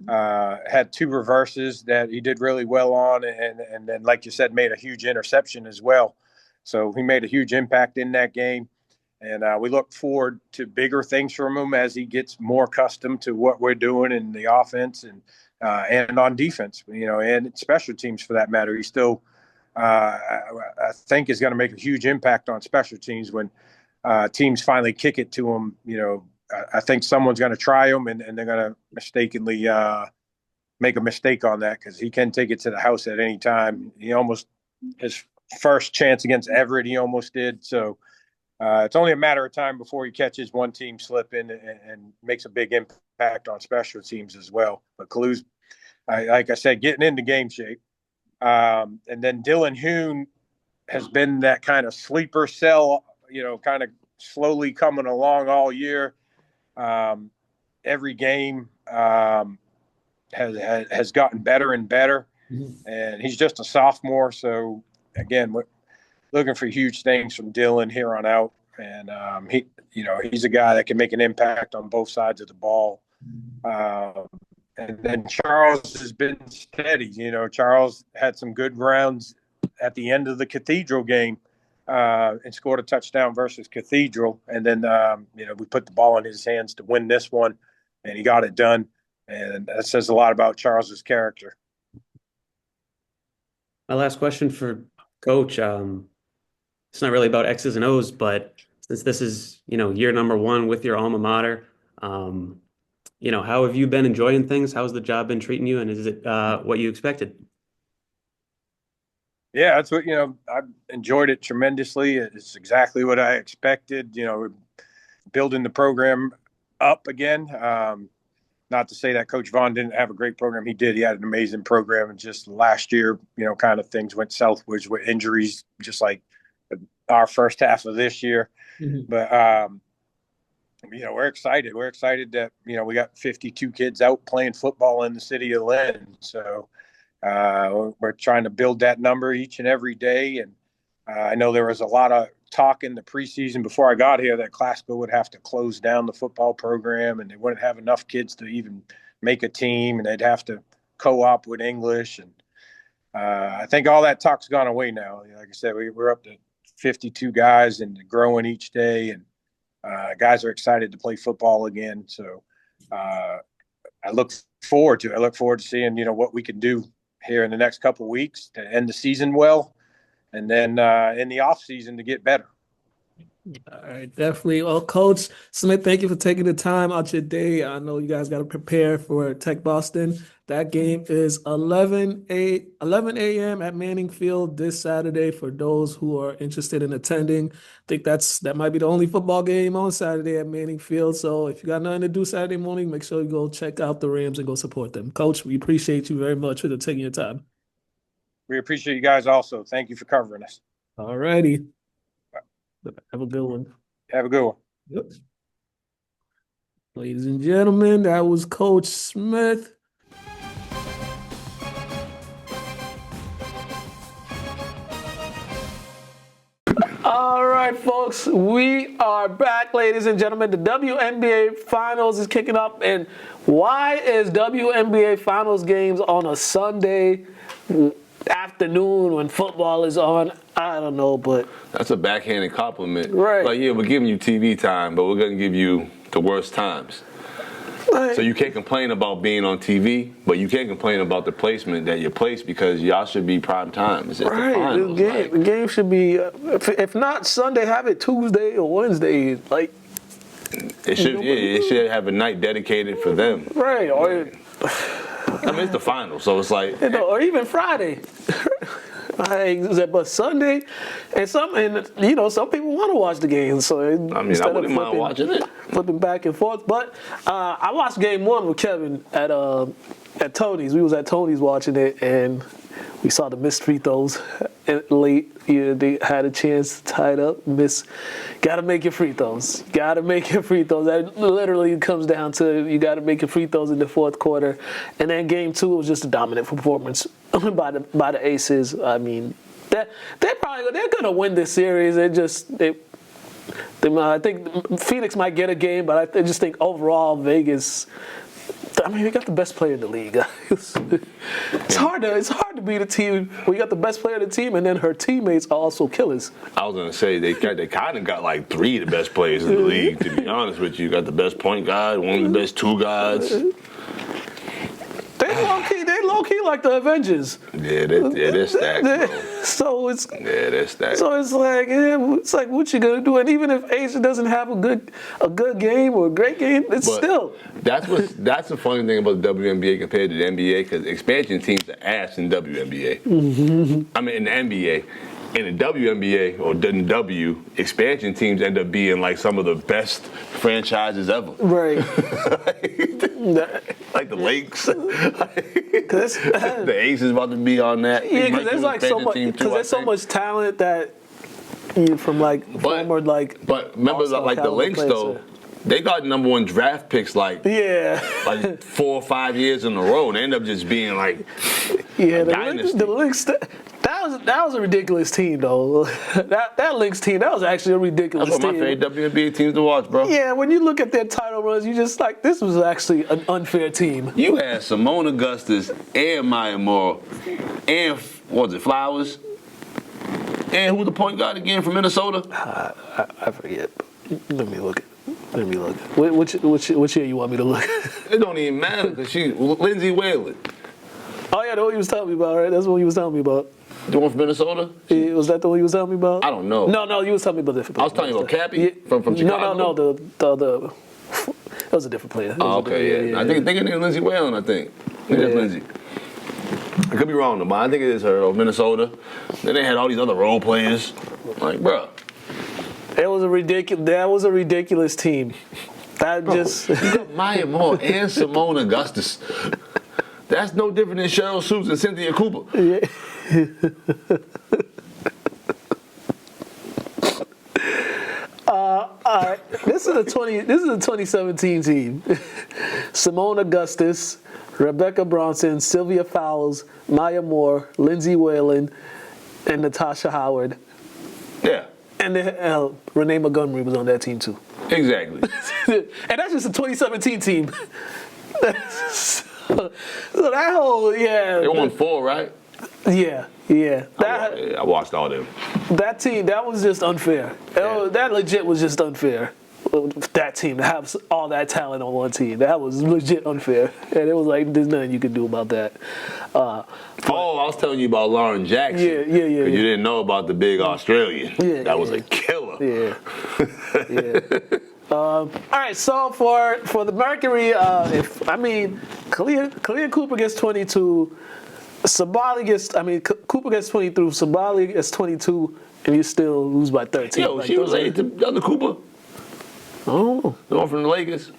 had 2 reverses that he did really well on, and then like you said, made a huge interception as well. So he made a huge impact in that game. And we look forward to bigger things from him as he gets more accustomed to what we're doing in the offense and on defense, and special teams for that matter. He still, I think, is going to make a huge impact on special teams when teams finally kick it to him. I think someone's going to try him, and they're going to mistakenly make a mistake on that because he can take it to the house at any time. His first chance against Everett, he almost did. So. It's only a matter of time before he catches one team slipping and makes a big impact on special teams as well. But Kalu's, like I said, getting into game shape. And then Dylan Hoon has been that kind of sleeper cell, kind of slowly coming along all year. Every game has gotten better and better. And he's just a sophomore. So, again, looking for huge things from Dylan here on out, and he's a guy that can make an impact on both sides of the ball. And then Charles has been steady. Charles had some good rounds at the end of the Cathedral game and scored a touchdown versus Cathedral, and then we put the ball in his hands to win this one, and he got it done, and that says a lot about Charles's character. My last question for Coach. it's not really about X's and O's, but since this is, year number one with your alma mater, how have you been enjoying things? How's the job been treating you? And is it what you expected? Yeah, that's what, I've enjoyed it tremendously. It's exactly what I expected. We're building the program up again. Not to say that Coach Vaughn didn't have a great program. He did. He had an amazing program. And just last year, kind of things went southwards with injuries, just like our first half of this year. Mm-hmm. But, we're excited. We're excited that, we got 52 kids out playing football in the city of Lynn. So we're trying to build that number each and every day. And I know there was a lot of talk in the preseason before I got here that Classical would have to close down the football program and they wouldn't have enough kids to even make a team, and they'd have to co-op with English. And I think all that talk's gone away now. Like I said, we're up to 52 guys and growing each day, and guys are excited to play football again. So I look forward to it. I look forward to seeing, what we can do here in the next couple of weeks to end the season well, and then in the off season to get better. All right, definitely. Well, Coach Smith, thank you for taking the time out your day. I know you guys got to prepare for Tech Boston. That game is 11 a.m. at Manning Field this Saturday for those who are interested in attending. I think that might be the only football game on Saturday at Manning Field. So if you got nothing to do Saturday morning, make sure you go check out the Rams and go support them. Coach, we appreciate you very much for taking your time. We appreciate you guys also. Thank you for covering us. All righty. Have a good one. Have a good one. Yep. Ladies and gentlemen, that was Coach Smith. All right, folks, we are back, ladies and gentlemen. The WNBA Finals is kicking up, and why is WNBA Finals games on a Sunday afternoon when football is on? I don't know, but that's a backhanded compliment. Right. Like, yeah, we're giving you TV time, but we're going to give you the worst times. Like, So you can't complain about being on TV, but you can't complain about the placement that you're placed because y'all should be prime time. It's just right, the finals. the game should be, if not Sunday, have it Tuesday or Wednesday. Like, It should have a night dedicated for them. right, or I mean, it's the finals, so it's like, or even Friday. But Sunday, and some people want to watch the game. So I mean, I wouldn't mind watching it. Flipping back and forth. But I watched game one with Kevin at Tony's. We was at Tony's watching it, and we saw the missed free throws late. They had a chance to tie it up. Got to make your free throws. Got to make your free throws. That literally comes down to you got to make your free throws in the fourth quarter. And then game two was just a dominant performance by the Aces. I mean, they're gonna win this series. I think Phoenix might get a game, but I just think overall Vegas. I mean, we got the best player in the league. It's hard to beat a team where you got the best player in the team, and then her teammates are also killers. I was gonna say they kind of got like three of the best players in the league. To be honest with you, you got the best point guard, one of the best two guards. They low key like the Avengers. Yeah, they're stacked, bro. They're stacked. So it's like what you gonna do? And even if Asia doesn't have a good game or a great game, still. That's the funny thing about the WNBA compared to the NBA, because expansion teams are ass in WNBA. Mm-hmm. I mean, in the NBA. In the WNBA or the W, expansion teams end up being like some of the best franchises ever. Right. like the Lakes. The Aces about to be on that. Yeah, because there's like so much. Because there's so much talent that from former But remember, like the Lynx though. They got number one draft picks like 4 or 5 years in a row, and they end up just being like the Lynx. That was a ridiculous team though. that Lynx team, that was actually a ridiculous team. That's one of my favorite WNBA teams to watch, bro. Yeah, when you look at their title runs, you just like this was actually an unfair team. You had Simone Augustus and Maya Moore and Flowers, and who was the point guard again from Minnesota? I forget. Let me look. Which year you want me to look? It don't even matter because Lindsay Whalen. Oh yeah, that's what he was telling me about, right? That's what he was telling me about. The one from Minnesota? Was that the one you was telling me about? I don't know. No, you was telling me about different. I was telling you about Cappy from Chicago. No. The it was a different player. Oh, okay, yeah. I think it's Lindsey Whalen. I think that's Lindsey. I could be wrong though, but I think it is her of Minnesota. Then they had all these other role players. Like, bro, That was a ridiculous team. That just you got Maya Moore and Simone Augustus. That's no different than Cheryl Swoops and Cynthia Cooper. Yeah. All right. This is a 2017 team. Simone Augustus, Rebecca Bronson, Sylvia Fowles, Maya Moore, Lindsey Whalen, and Natasha Howard. Yeah. And then, Renee Montgomery was on that team too. Exactly. And that's just a 2017 team. So that whole, They won 4, right? Yeah. I watched all them. That team, that was just unfair. Yeah. That legit was just unfair. That team to have all that talent on one team, that was legit unfair. And it was like, there's nothing you could do about that. I was telling you about Lauren Jackson. Yeah. Because you didn't know about the big Australian. Yeah, that was a killer. Yeah. All right, so for the Mercury, Kalia Cooper gets 22, Cooper gets 23, Sabali gets 22, and you still lose by 13. Yo, she related to the other Cooper. I don't know. The one from the Lakers.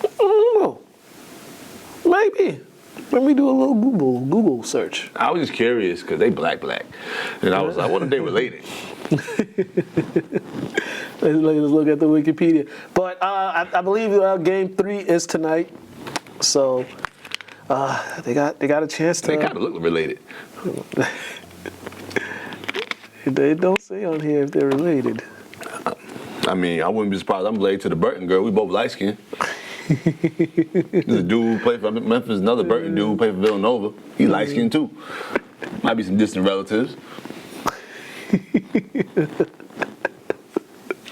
I don't know. Maybe. Let me do a little Google search. I was just curious because they black. And I was like, what if they related? Let's look at the Wikipedia. But I believe Game 3 is tonight. So they got a chance to. They kind of look related. They don't say on here if they're related. I mean, I wouldn't be surprised. I'm related to the Burton girl. We both light skinned. There's a dude who played for Memphis, another Burton dude who played for Villanova. He light skinned too. Might be some distant relatives.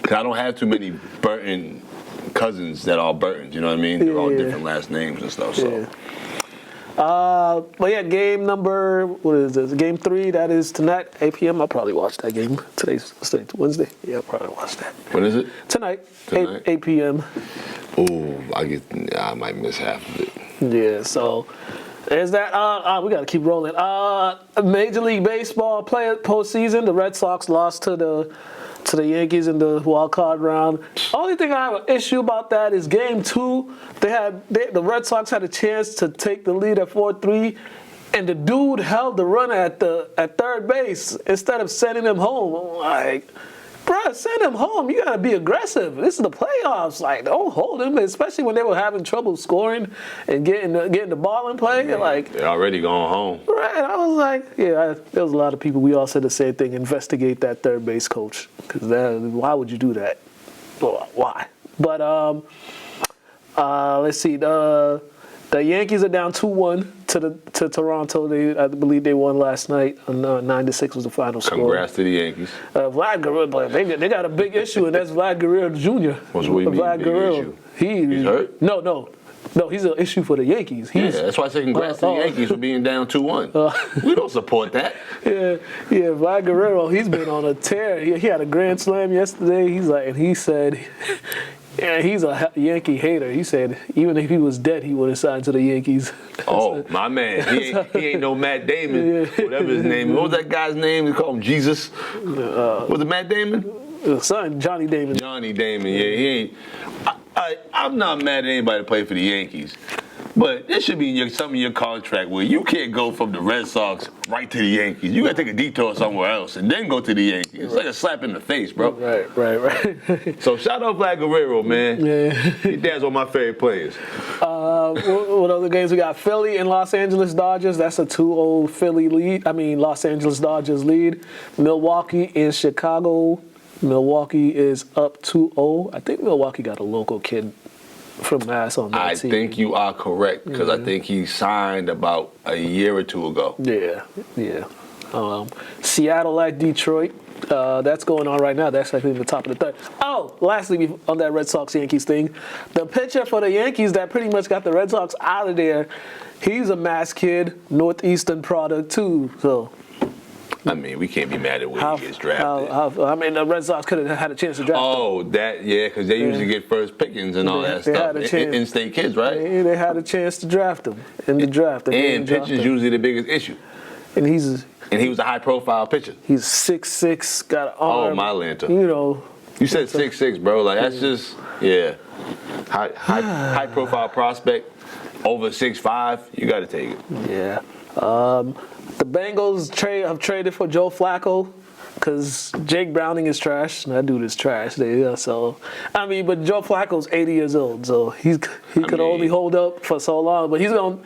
Cause I don't have too many Burton cousins that are Burtons. You know what I mean? They're all different last names and stuff. So. But yeah, game number, what is this? Game 3, that is tonight, 8 p.m. I'll probably watch that game. Today's Wednesday. Yeah, I'll probably watch that. When is it? Tonight. 8 p.m. Oh, I might miss half of it. Yeah, so there's that. We got to keep rolling. Major League Baseball postseason. The Red Sox lost to the Yankees in the wild card round. Only thing I have an issue about that is Game 2. The Red Sox had a chance to take the lead at 4-3, and the dude held the runner at third base instead of sending him home. I'm like, bro, send him home. You gotta be aggressive. This is the playoffs. Like, don't hold him, especially when they were having trouble scoring and getting the ball in play. Like, they're already going home. Right. I was like, there was a lot of people. We all said the same thing. Investigate that third base coach, because why would you do that? Well, why? But let's see. The Yankees are down 2-1 to Toronto. I believe they won last night. 9-6 was the final score. Congrats to the Yankees. Vlad Guerrero, they got a big issue, and that's Vlad Guerrero Jr. What do you mean, Vlad big Guerrero. issue? He's hurt? No, he's an issue for the Yankees. That's why I say congrats to the Yankees for being down 2-1. We don't support that. Yeah, Vlad Guerrero, he's been on a tear. He had a grand slam yesterday. He said, he's a Yankee hater. He said even if he was dead, he would have signed to the Yankees. Oh, my man. He ain't no Matt Damon, whatever his name is. What was that guy's name? They call him Jesus. Was it Matt Damon? Son, Johnny Damon. Johnny Damon, yeah. He ain't. I'm not mad at anybody that played for the Yankees. But there should be something in your contract where you can't go from the Red Sox right to the Yankees. You got to take a detour somewhere else and then go to the Yankees. It's like a slap in the face, bro. Right. So shout out Vlad Guerrero, man. Yeah. Your dad's one of my favorite players. What other games we got? Philly and Los Angeles Dodgers. That's a 2-0 Philly lead. Los Angeles Dodgers lead. Milwaukee and Chicago. Milwaukee is up 2-0. I think Milwaukee got a local kid from Mass on that team. I think you are correct because I think he signed about a year or two ago. Yeah. Seattle at Detroit. That's going on right now. That's actually the top of the third. Oh, lastly, on that Red Sox-Yankees thing, the pitcher for the Yankees that pretty much got the Red Sox out of there, he's a Mass kid, Northeastern product too. So I mean, we can't be mad at where he gets drafted. I mean, the Red Sox could have had a chance to draft him. Oh, because they usually get first pickings and all that stuff. In-state kids, right? They had a chance to draft him in the draft. And pitching's usually the biggest issue. And he was a high-profile pitcher. He's 6'6", got an arm. Oh, my Lanta. You know. You said 6'6", bro. Like, that's just, high-profile prospect. Over 6'5", you got to take it. Yeah. The Bengals have traded for Joe Flacco because Jake Browning is trash. That dude is trash. So, I mean, but Joe Flacco's 80 years old, so he could only hold up for so long. But he's gonna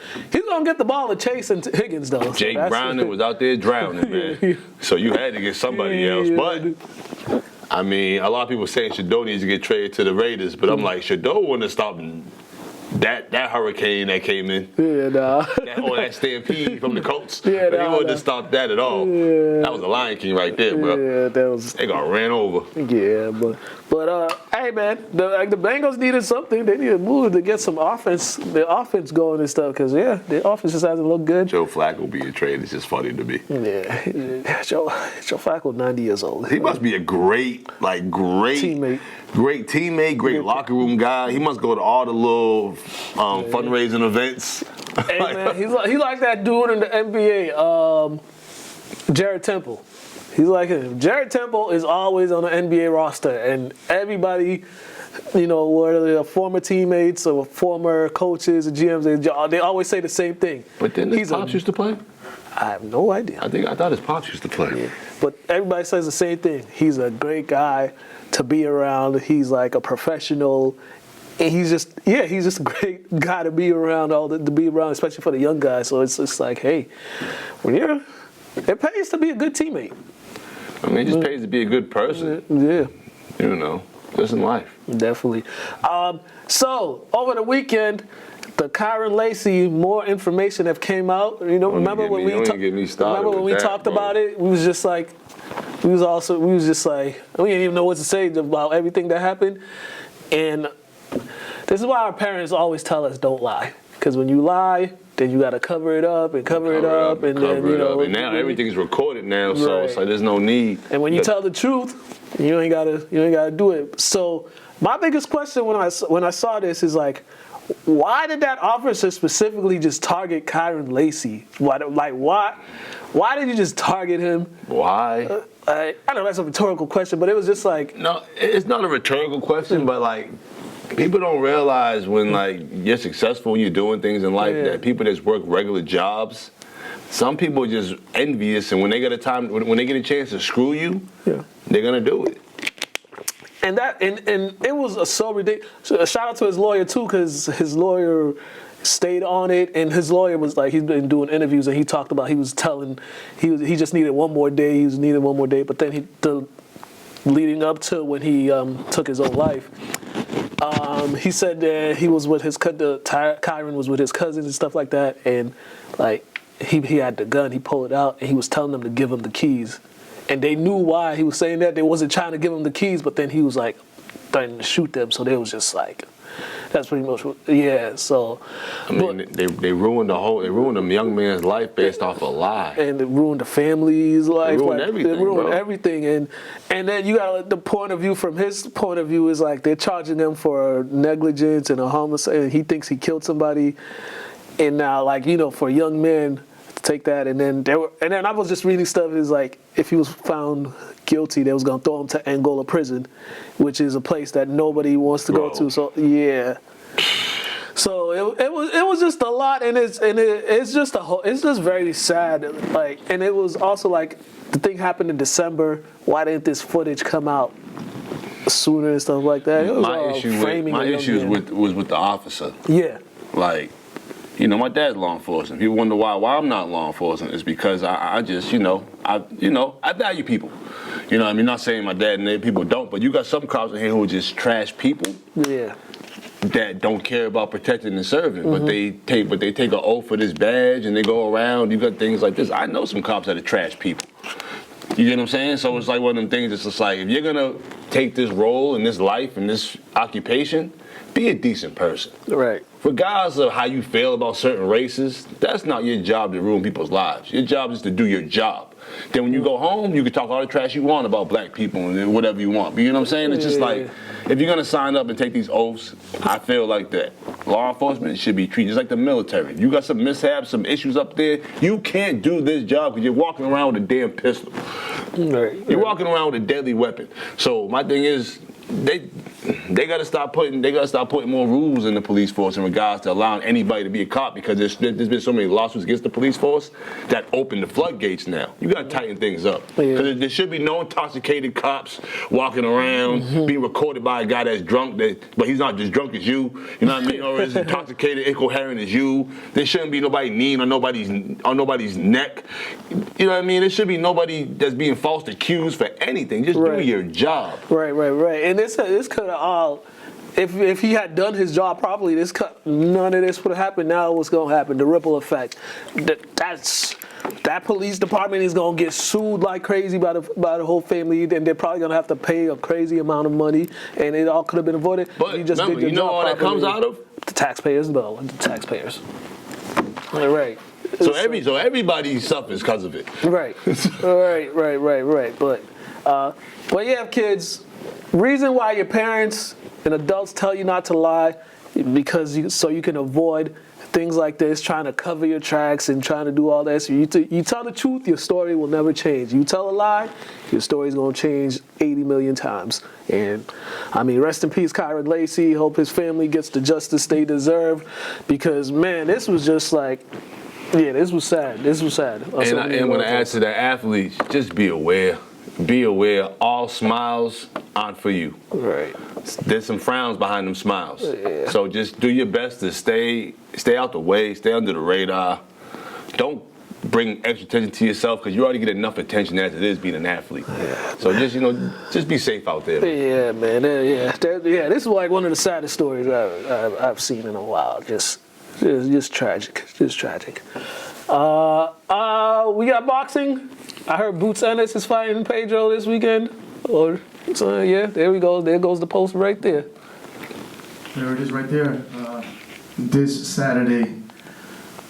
get the ball to Chase and Higgins though. Jake Browning was out there drowning, man. So you had to get somebody else. But I mean, a lot of people saying Shador needs to get traded to the Raiders, but I'm like, Shador wouldn't have stopped that hurricane that came in. Yeah, nah. That stampede from the Colts. Yeah, but he wouldn't have stopped that at all. Yeah. That was the Lion King right there, bro. Yeah, that was. They got ran over. Yeah, but hey, man, the Bengals needed something. They needed a move to get some offense, the offense going and stuff. Because the offense just hasn't looked good. Joe Flacco being traded is just funny to me. Yeah, Joe Flacco, 90 years old. He must be a great teammate. Great teammate, great locker room guy. He must go to all the little fundraising events. Hey, man, he's like that dude in the NBA, Jared Temple. He's like him. Jared Temple is always on the NBA roster, and everybody, whether they're former teammates or former coaches or GMs, they always say the same thing. But then his pops used to play? I have no idea. I thought his pops used to play. Yeah. But everybody says the same thing. He's a great guy to be around. He's like a professional. And he's just a great guy to be around, especially for the young guys. So it's just like, hey, it pays to be a good teammate. I mean, it just pays to be a good person. Yeah. Just in life. Definitely. So over the weekend, the Kyron Lacey, more information have came out. Remember when we talked about it? We was just like, we didn't even know what to say about everything that happened. And this is why our parents always tell us don't lie. Because when you lie, then you got to cover it up and cover it up. And now everything's recorded now, so it's like there's no need. And when you tell the truth, you ain't gotta do it. So my biggest question when I saw this is like, why did that officer specifically just target Kyron Lacey? Why did you just target him? Why? I know that's a rhetorical question, but it was just like... No, it's not a rhetorical question, but like, people don't realize when like you're successful, you're doing things in life, that people that work regular jobs, some people are just envious, and when they get a chance to screw you, they're gonna do it. And it was so ridiculous. So shout out to his lawyer too, because his lawyer stayed on it, and his lawyer was like, he's been doing interviews, and he talked about he just needed one more day, but then leading up to when he took his own life, he said that he was with Kyron was with his cousins and stuff like that, and like he had the gun, he pulled it out, and he was telling them to give him the keys. And they knew why he was saying that. They wasn't trying to give him the keys, but then he was like threatening to shoot them. So they was just like, that's pretty much So I mean, they ruined the young man's life based off a lie. And it ruined the family's life. They ruined everything. They ruined bro. everything. And then you got the point of view from his point of view is like they're charging him for negligence and a homicide. And he thinks he killed somebody. And now, like, for young men to take that, and then I was just reading stuff. Is like if he was found guilty, they was gonna throw him to Angola prison, which is a place that nobody wants to go to. So So it was just a lot, and it's just very sad. Like, and it was also like the thing happened in December. Why didn't this footage come out sooner and stuff like that? It was my issue was with the officer. Yeah. Like, my dad's law enforcement. People wonder why I'm not law enforcement. It's because I just, I value people. I mean, not saying my dad and people don't, but you got some cops in here who are just trash people. Yeah. That don't care about protecting and serving, but they take an oath for this badge and they go around. You got things like this. I know some cops that are trash people. You get what I'm saying? So it's like one of them things. It's just like, if you're gonna take this role in this life and this occupation, be a decent person. Right. Regardless of how you feel about certain races, that's not your job to ruin people's lives. Your job is to do your job. Then when you go home, you can talk all the trash you want about black people and whatever you want. But you know what I'm saying? It's just like, if you're gonna sign up and take these oaths, I feel like that law enforcement should be treated just like the military. You got some mishaps, some issues up there, you can't do this job because you're walking around with a damn pistol. You're walking around with a deadly weapon. So my thing is, they gotta stop putting more rules in the police force in regards to allowing anybody to be a cop, because there's been so many lawsuits against the police force that open the floodgates now. You gotta tighten things up, because there should be no intoxicated cops walking around being recorded by a guy that's drunk, but he's not just drunk as you. You know what I mean? Or is intoxicated, incoherent as you. There shouldn't be nobody kneeling on nobody's neck. You know what I mean? There should be nobody that's being falsely accused for anything. Just do your job. Right. And this could have all, if he had done his job properly, none of this would have happened. Now what's going to happen? The ripple effect. That police department is going to get sued like crazy by the whole family, and they're probably going to have to pay a crazy amount of money, and it all could have been avoided. But you just remember, did your job all that comes out of? The taxpayers' bill. The taxpayers. Right. So everybody suffers because of it. Right. But yeah, kids, reason why your parents and adults tell you not to lie, because so you can avoid things like this, trying to cover your tracks and trying to do all that. So you tell the truth, your story will never change. You tell a lie, your story's gonna change 80 million times. And I mean, rest in peace, Kyron Lacey. Hope his family gets the justice they deserve, because man, this was just like, this was sad. And when I add to that, athletes, just be aware. Be aware, all smiles aren't for you. Right. There's some frowns behind them smiles. Yeah. So just do your best to stay out the way, stay under the radar. Don't bring extra attention to yourself, because you already get enough attention as it is being an athlete. Yeah. So just be safe out there. Man. This is like one of the saddest stories I've seen in a while. Just tragic. We got boxing. I heard Boots Ennis is fighting Pedro this weekend. There we go. There goes the post right there. There it is right there. This Saturday,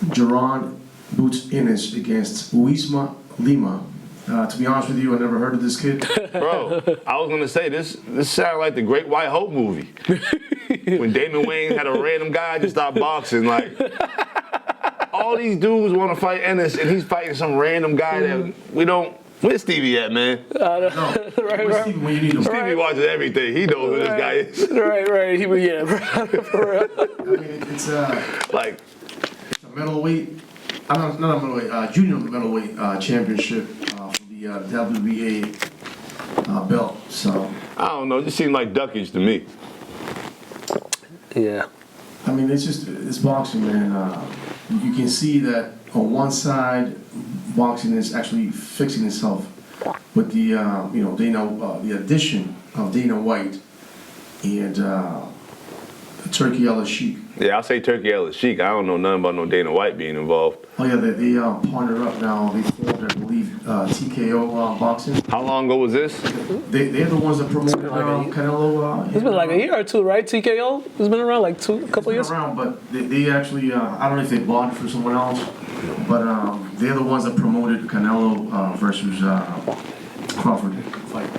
Jerron Boots Ennis against Uisma Lima. To be honest with you, I never heard of this kid. Bro, I was gonna say this sounded like the Great White Hope movie. When Damon Wayans had a random guy just start boxing, like all these dudes want to fight Ennis, and he's fighting some random guy that we don't. Where's Stevie at, man? Where's Stevie when you need him? Stevie watches everything. He knows who this guy is. Right. For real. I mean, it's a middleweight. Not a middleweight. Junior middleweight championship for the WNBA belt. So I don't know. It just seemed like duckage to me. Yeah. I mean, it's boxing, man. You can see that on one side, boxing is actually fixing itself with the the addition of Dana White and Turkey El-Sheikh. Yeah, I'll say Turkey El-Sheikh. I don't know nothing about no Dana White being involved. Oh yeah, they partnered up now. They formed, I believe, TKO boxing. How long ago was this? They're the ones that promoted Canelo. It's been like a year or two, right? TKO has been around like a couple years. Around, but they actually I don't know if they bought it for someone else, but they're the ones that promoted Canelo versus Crawford fight.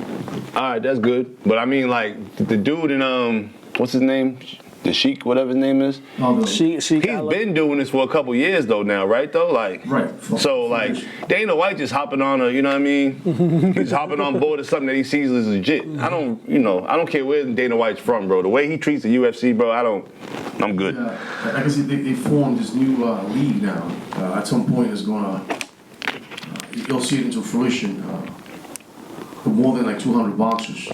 All right, that's good. But I mean, like the dude in what's his name? The Sheik, whatever his name is. Sheik. He's been doing this for a couple years though now, right though? Like, right. So like Dana White just hopping on you know what I mean? He's hopping on board of something that he sees as legit. I don't care where Dana White's from, bro. The way he treats the UFC, bro, I'm good. Yeah, I guess they formed this new league now. At some point, it's gonna you'll see it into fruition. More than like 200 boxers.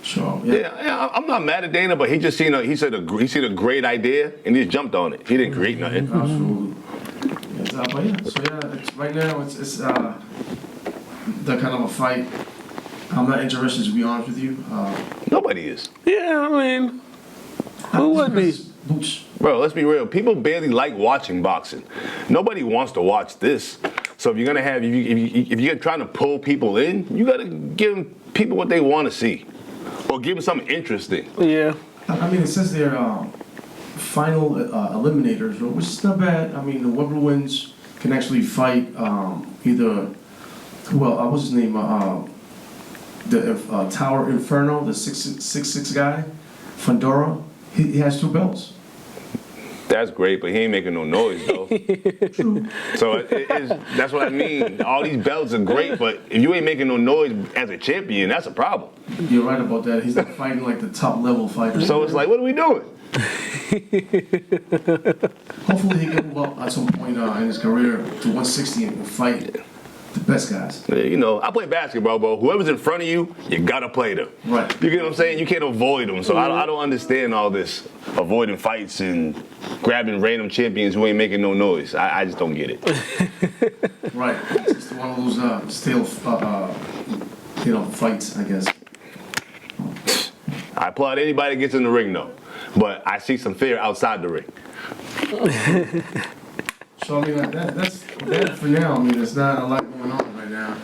So yeah, I'm not mad at Dana, but he just seen a great idea and he just jumped on it. He didn't create nothing. Absolutely. Right now it's that kind of a fight. I'm not interested, to be honest with you. Nobody is. Yeah, I mean, who would be? Bro, let's be real. People barely like watching boxing. Nobody wants to watch this. So if you're gonna have, if you're trying to pull people in, you gotta give people what they want to see. Or give them something interesting. Yeah. I mean, it says they're final eliminators, which is not bad. I mean, whoever wins can actually fight either Well, what's his name? The Tower Inferno, the 6'6" guy, Fandora. He has 2 belts. That's great, but he ain't making no noise though. So that's what I mean. All these belts are great, but if you ain't making no noise as a champion, that's a problem. You're right about that. He's not fighting like the top level fighters. So it's like, what are we doing? Hopefully he can move up at some point in his career to 160 and fight the best guys. You know, I play basketball, bro. Whoever's in front of you, you gotta play them. Right. You get what I'm saying? You can't avoid them. So I don't understand all this avoiding fights and grabbing random champions who ain't making no noise. I just don't get it. Right. It's one of those stale, fights, I guess. I applaud anybody that gets in the ring, though. But I see some fear outside the ring. So, I mean, that's that for now. I mean, there's not a lot going on right now.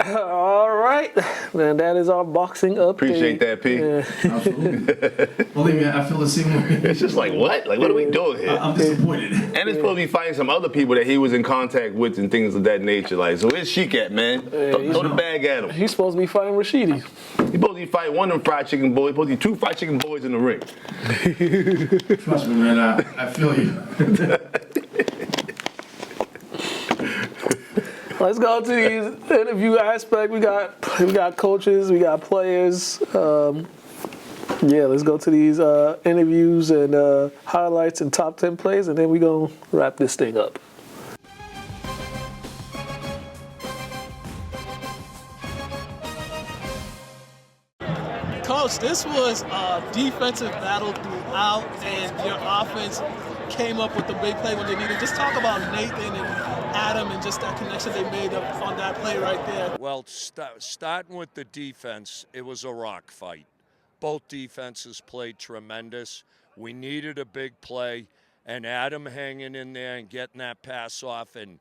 All right, man. That is our boxing update. Appreciate that, P. Yeah. Absolutely. Believe me, I feel the same way. It's just like, what? Like, what are we doing here? I'm disappointed. And it's supposed to be fighting some other people that he was in contact with and things of that nature. Like, so where's Sheik at, man? Throw the bag at him. He's supposed to be fighting Rashidi. He's supposed to be fighting one of them fried chicken boys. Supposed to be 2 fried chicken boys in the ring. Trust me, man. I feel you. Let's go to these interview aspect. We got coaches, we got players. Let's go to these interviews and highlights and top 10 plays, and then we're gonna wrap this thing up. Coach, this was a defensive battle throughout, and your offense came up with the big play when they needed. Just talk about Nathan and Adam and just that connection they made up on that play right there. Well, starting with the defense, it was a rock fight. Both defenses played tremendous. We needed a big play, and Adam hanging in there and getting that pass off, and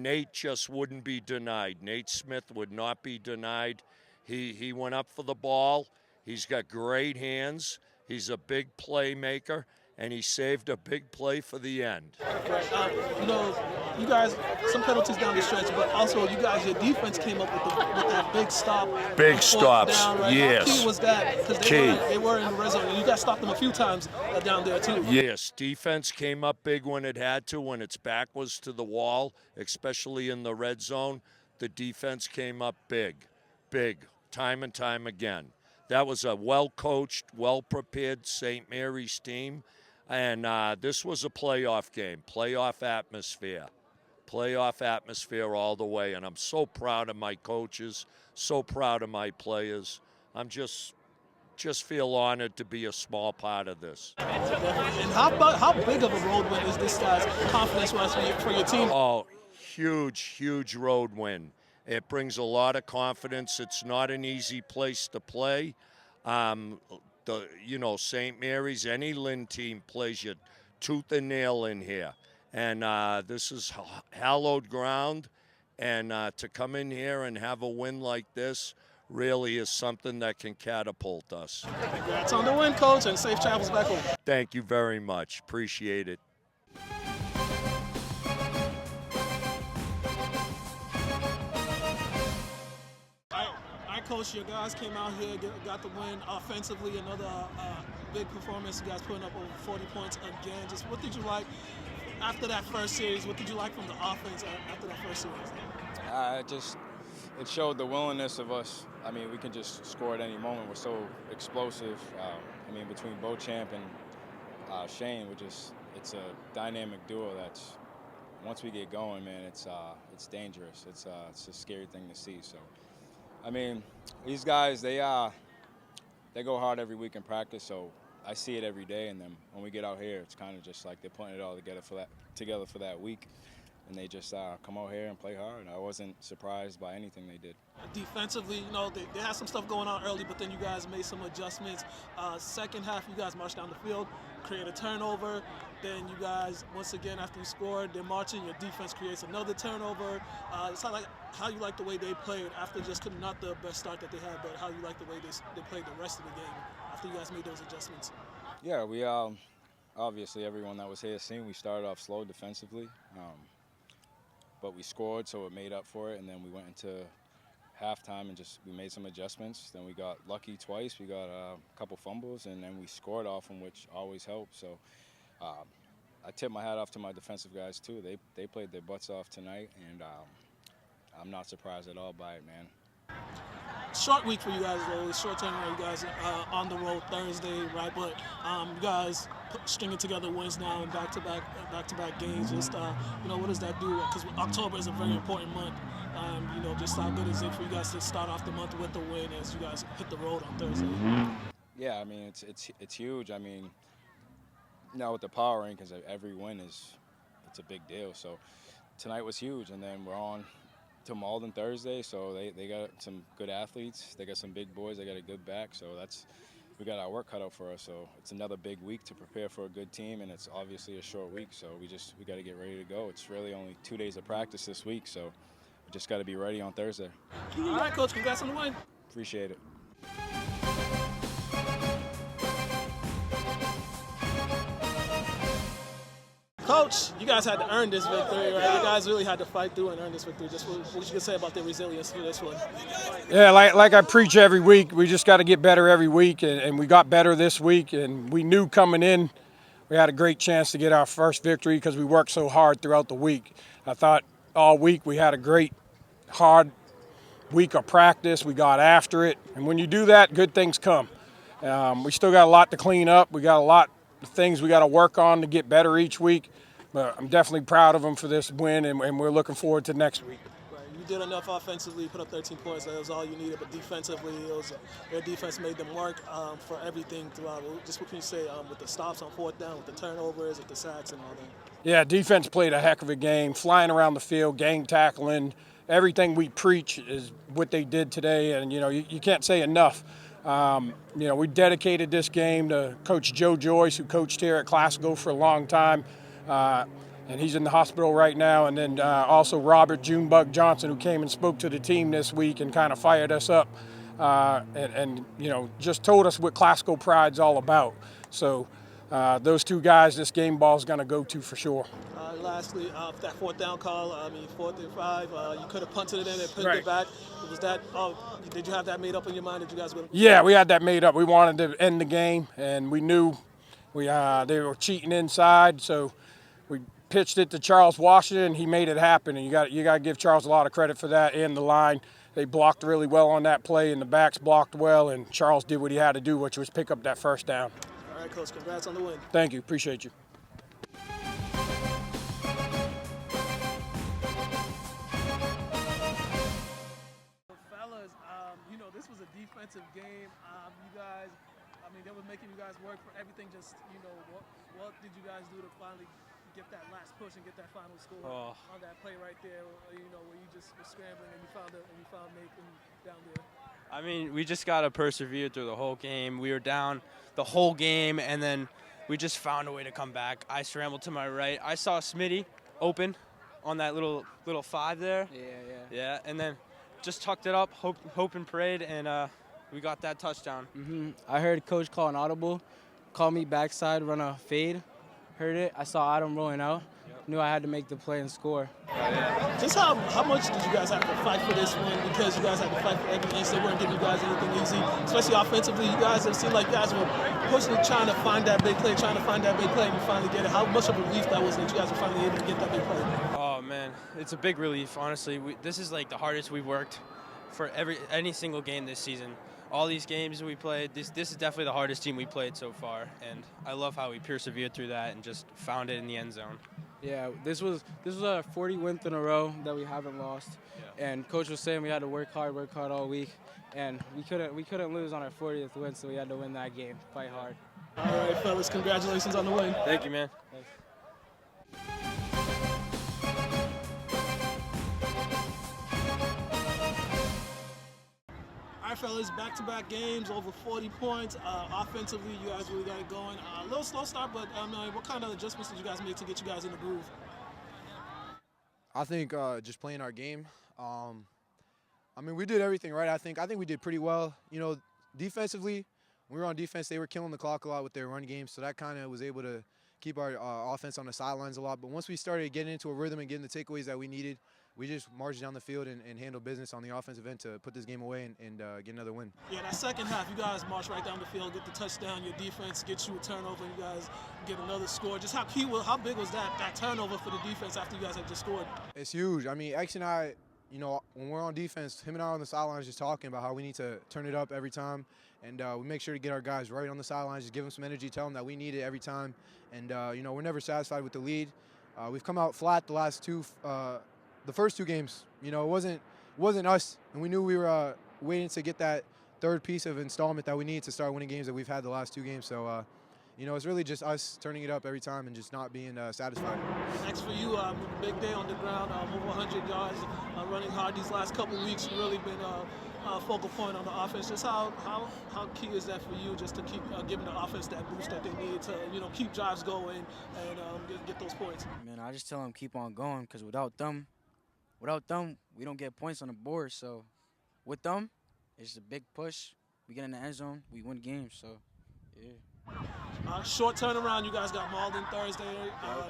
Nate just wouldn't be denied. Nate Smith would not be denied. He went up for the ball. He's got great hands. He's a big playmaker, and he saved a big play for the end. You guys, some penalties down the stretch, but also you guys, your defense came up with that big stop. Big stops, down, right? yes. How key was that? Because they were in the red zone, and you guys stopped them a few times down there too. Yes, defense came up big when it had to, when its back was to the wall, especially in the red zone. The defense came up big, time and time again. That was a well-coached, well-prepared St. Mary's team. And this was a playoff game, playoff atmosphere all the way. And I'm so proud of my coaches, so proud of my players. I'm just feel honored to be a small part of this. And how big of a road win is this guy's confidence-wise for your team? Oh, huge road win. It brings a lot of confidence. It's not an easy place to play. St. Mary's, any Lynn team plays you tooth and nail in here. And this is hallowed ground. And to come in here and have a win like this really is something that can catapult us. Congrats on the win, Coach, and safe travels back home. Thank you very much. Appreciate it. Coach, your guys came out here, got the win offensively. Another big performance. You guys putting up over 40 points again. Just what did you like after that first series? What did you like from the offense after that first series? It showed the willingness of us. I mean, we can just score at any moment. We're so explosive. Between Beauchamp and Shane, it's a dynamic duo that's, once we get going, man, it's dangerous. It's a scary thing to see. So. These guys, they go hard every week in practice, so I see it every day. And then when we get out here, it's kind of just like they're putting it all together for that week, and they just come out here and play hard. I wasn't surprised by anything they did. Defensively, they had some stuff going on early, but then you guys made some adjustments. Second half, you guys marched down the field, create a turnover. Then you guys, once again, after you scored, they're marching. Your defense creates another turnover. It's not like how you like the way they played after just not the best start that they had, but how you like the way they played the rest of the game after you guys made those adjustments. Yeah, we obviously everyone that was here seen we started off slow defensively, but we scored, so it made up for it. And then we went into halftime and we made some adjustments. Then we got lucky twice. We got a couple fumbles, and then we scored off them, which always helps. So I tip my hat off to my defensive guys too. They played their butts off tonight, and I'm not surprised at all by it, man. Short week for you guys, though. Short term, you guys on the road Thursday, right? But you guys stringing together wins now and back-to-back games. Just what does that do? Because October is a very important month. Just how good is it for you guys to start off the month with the win as you guys hit the road on Thursday? Yeah, I mean it's huge. I mean, now with the power rankings, every win it's a big deal. So tonight was huge, and then we're on to Malden Thursday, so they got some good athletes. They got some big boys. They got a good back, so we got our work cut out for us. So it's another big week to prepare for a good team, and it's obviously a short week, so we got to get ready to go. It's really only 2 days of practice this week, so we just got to be ready on Thursday. All right, Coach. Congrats on the win. Appreciate it. Coach, you guys had to earn this victory, right? You guys really had to fight through and earn this victory. Just what you can say about their resilience for this one? Yeah, like I preach every week, we just got to get better every week, and we got better this week, and we knew coming in we had a great chance to get our first victory because we worked so hard throughout the week. I thought all week we had a great, hard week of practice. We got after it, and when you do that, good things come. We still got a lot to clean up. We got a lot of things we got to work on to get better each week. But I'm definitely proud of them for this win, and we're looking forward to next week. Right. You did enough offensively, put up 13 points. That was all you needed. But defensively, their defense made them work for everything throughout. Just what can you say with the stops on fourth down, with the turnovers, with the sacks and all that? Yeah, defense played a heck of a game, flying around the field, gang tackling. Everything we preach is what they did today, and you can't say enough. We dedicated this game to Coach Joe Joyce, who coached here at Classical for a long time. And he's in the hospital right now. And then also Robert Junebug Johnson, who came and spoke to the team this week and kind of fired us up and just told us what Classical Pride's all about. So those two guys, this game ball's going to go to for sure. Lastly, that fourth down call, 4th and 5, you could have punted it in and put it back. Was that? Did you have that made up in your mind that you guys would? Yeah, we had that made up. We wanted to end the game, and we knew they were cheating inside, so we pitched it to Charles Washington. He made it happen, and you got to give Charles a lot of credit for that. And the line, they blocked really well on that play, and the backs blocked well, and Charles did what he had to do, which was pick up that first down. All right, Coach. Congrats on the win. Thank you. Appreciate you. Fellas, this was a defensive game. You guys, they were making you guys work for everything. Just, what did you guys do to finally get that last push and get that final score on that play right there? Where you just were scrambling and you found Nathan down there. We just got to persevere through the whole game. We were down the whole game, and then we just found a way to come back. I scrambled to my right. I saw Smitty open on that little 5 there. Yeah, and then just tucked it up, hope and prayed, and we got that touchdown. I heard Coach call an audible, call me backside, run a fade. Heard it. I saw Adam rolling out. Knew I had to make the play and score. Just how much did you guys have to fight for this one? Because you guys had to fight for every inch. They weren't giving you guys anything easy, especially offensively. You guys have seemed like you guys were pushing, trying to find that big play, and you finally get it. How much of a relief that was that you guys were finally able to get that big play? Oh man, it's a big relief. Honestly, this is like the hardest we've worked for any single game this season. All these games we played, this is definitely the hardest team we played so far, and I love how we persevered through that and just found it in the end zone. Yeah, this was our 40th win in a row that we haven't lost, and Coach was saying we had to work hard all week, and we couldn't lose on our 40th win, so we had to win that game, fight hard. All right, fellas, congratulations on the win. Thank you, man. Thanks. All right, fellas, back-to-back games, over 40 points. Offensively, you guys really got it going. A little slow start, but what kind of adjustments did you guys make to get you guys in the groove? I think just playing our game. We did everything right. I think we did pretty well. Defensively, when we were on defense, they were killing the clock a lot with their run game, so that kind of was able to keep our offense on the sidelines a lot. But once we started getting into a rhythm and getting the takeaways that we needed, we just marched down the field and handled business on the offensive end to put this game away and get another win. Yeah, that second half, you guys marched right down the field, get the touchdown, your defense gets you a turnover, and you guys get another score. Just how big was that turnover for the defense after you guys had just scored? It's huge. I mean, X and I, you know, when we're on defense, him and I are on the sidelines just talking about how we need to turn it up every time. And we make sure to get our guys right on the sidelines, just give them some energy, tell them that we need it every time. And, you know, we're never satisfied with the lead. We've come out flat the first two games. You know, it wasn't us. And we knew we were waiting to get that third piece of installment that we need to start winning games that we've had the last two games. So, you know, it's really just us turning it up every time and just not being satisfied. Next for you, big day on the ground, over 100 yards, running hard these last couple weeks. You've really been a focal point on the offense. Just how key is that for you, just to keep giving the offense that boost that they need to, you know, keep drives going and get those points? Man, I just tell them keep on going, because without them, we don't get points on the board. So with them, it's a big push. We get in the end zone, we win games. So yeah. Short turnaround. You guys got mauled in Thursday.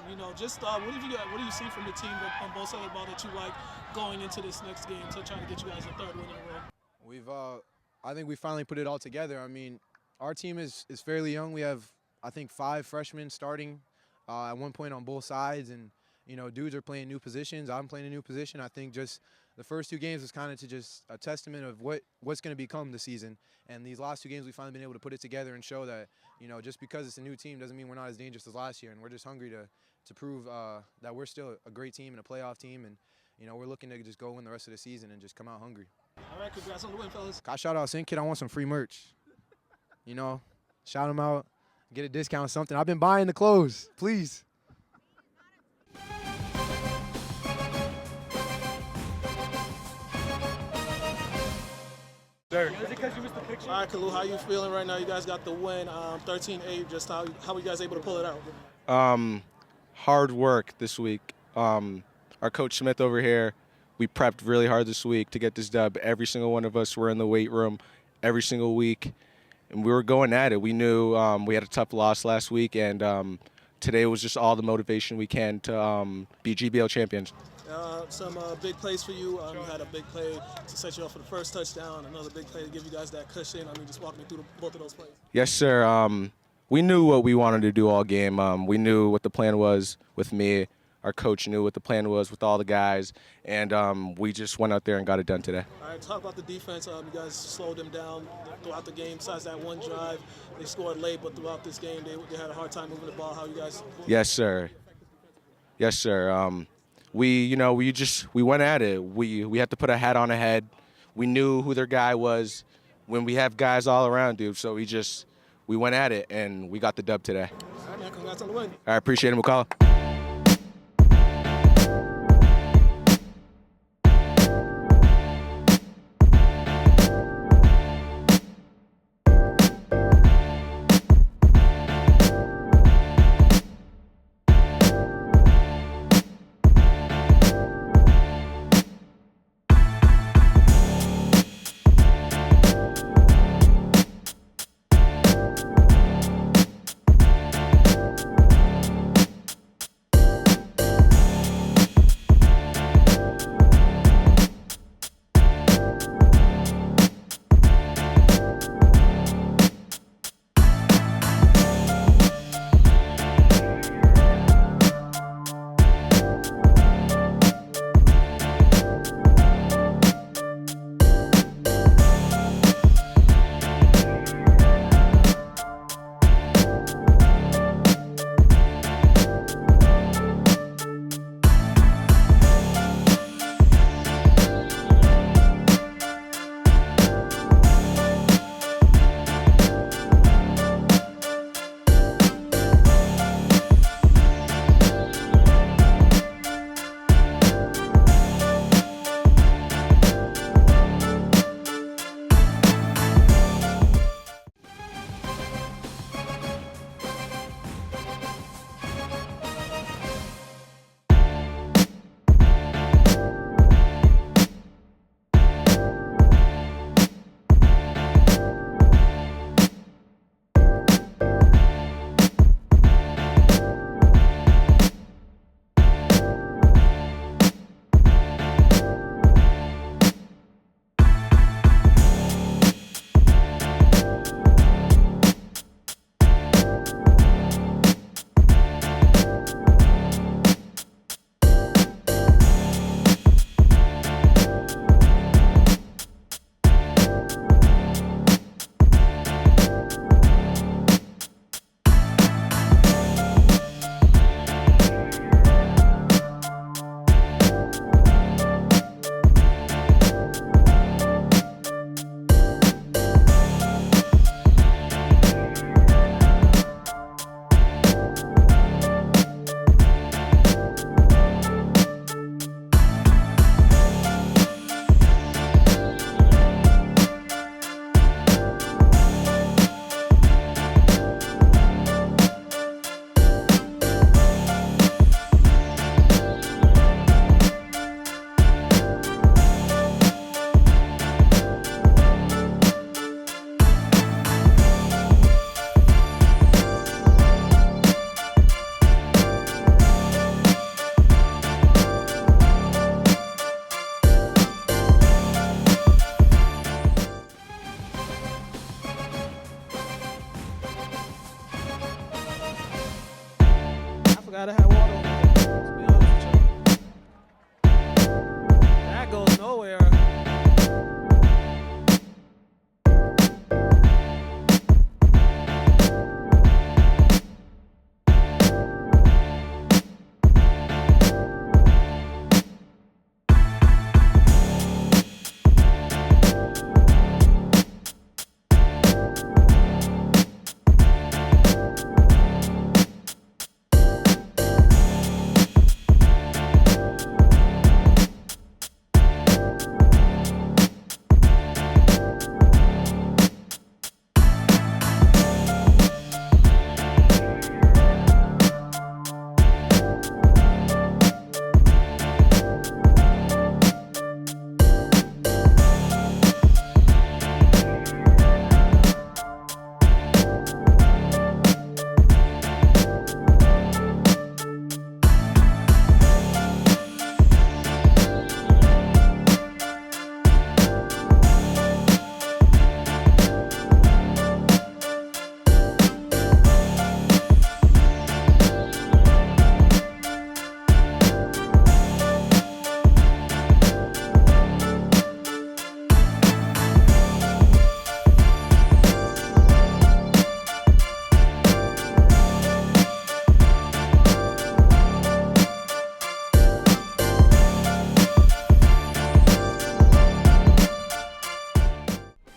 You know, just what do you see from the team on both sides of the ball that you like going into this next game to try to get you guys a third win in a row? I think we finally put it all together. I mean, our team is fairly young. We have, I think, 5 freshmen starting at one point on both sides, and you know, dudes are playing new positions. I'm playing a new position. I think just the first 2 games was kind of just a testament of what's going to become the season. And these last 2 games, we've finally been able to put it together and show that, you know, just because it's a new team doesn't mean we're not as dangerous as last year. And we're just hungry to prove that we're still a great team and a playoff team. And, you know, we're looking to just go win the rest of the season and just come out hungry. All right, congrats on the win, fellas. Shout out Sin Kid. I want some free merch. You know, shout him out, get a discount or something. I've been buying the clothes. Please. All right, Kalu, how you feeling right now? You guys got the win, 13-8. Just how were you guys able to pull it out? Hard work this week. Our coach Smith over here, we prepped really hard this week to get this dub. Every single one of us were in the weight room every single week, and we were going at it. We knew we had a tough loss last week, and today was just all the motivation we can to be GBL champions. Some big plays for you. You had a big play to set you up for the first touchdown, another big play to give you guys that cushion. I mean, just walk me through both of those plays. Yes, sir. We knew what we wanted to do all game. We knew what the plan was with me. Our coach knew what the plan was with all the guys, and we just went out there and got it done today. All right, talk about the defense. You guys slowed them down throughout the game. Besides that one drive, they scored late, but throughout this game, they had a hard time moving the ball. How you guys? Yes, sir. Yes, sir. We went at it. We had to put a hat on a head. We knew who their guy was when we have guys all around, dude. So we went at it, and we got the dub today. All right, man. Congrats on the win. I appreciate it, Mukala. might have had water on it, to be honest with you. That goes nowhere.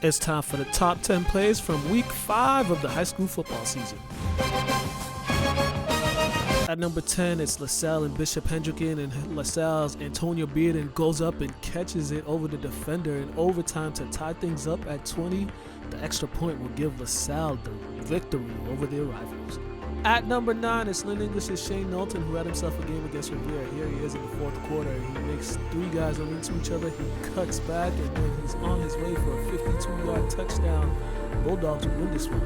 It's time for the top 10 plays from week 5 of the high school football season. At number 10, it's LaSalle and Bishop Hendricken, and LaSalle's Antonio Bearden goes up and catches it over the defender in overtime to tie things up at 20. The extra point will give LaSalle the victory over their rivals. At number 9, it's Lynn English's Shane Knowlton, who had himself a game against Revere. Here he is in the fourth quarter. He makes 3 guys run into each other. He cuts back, and then he's on his way for a 52-yard touchdown. Bulldogs will win this one,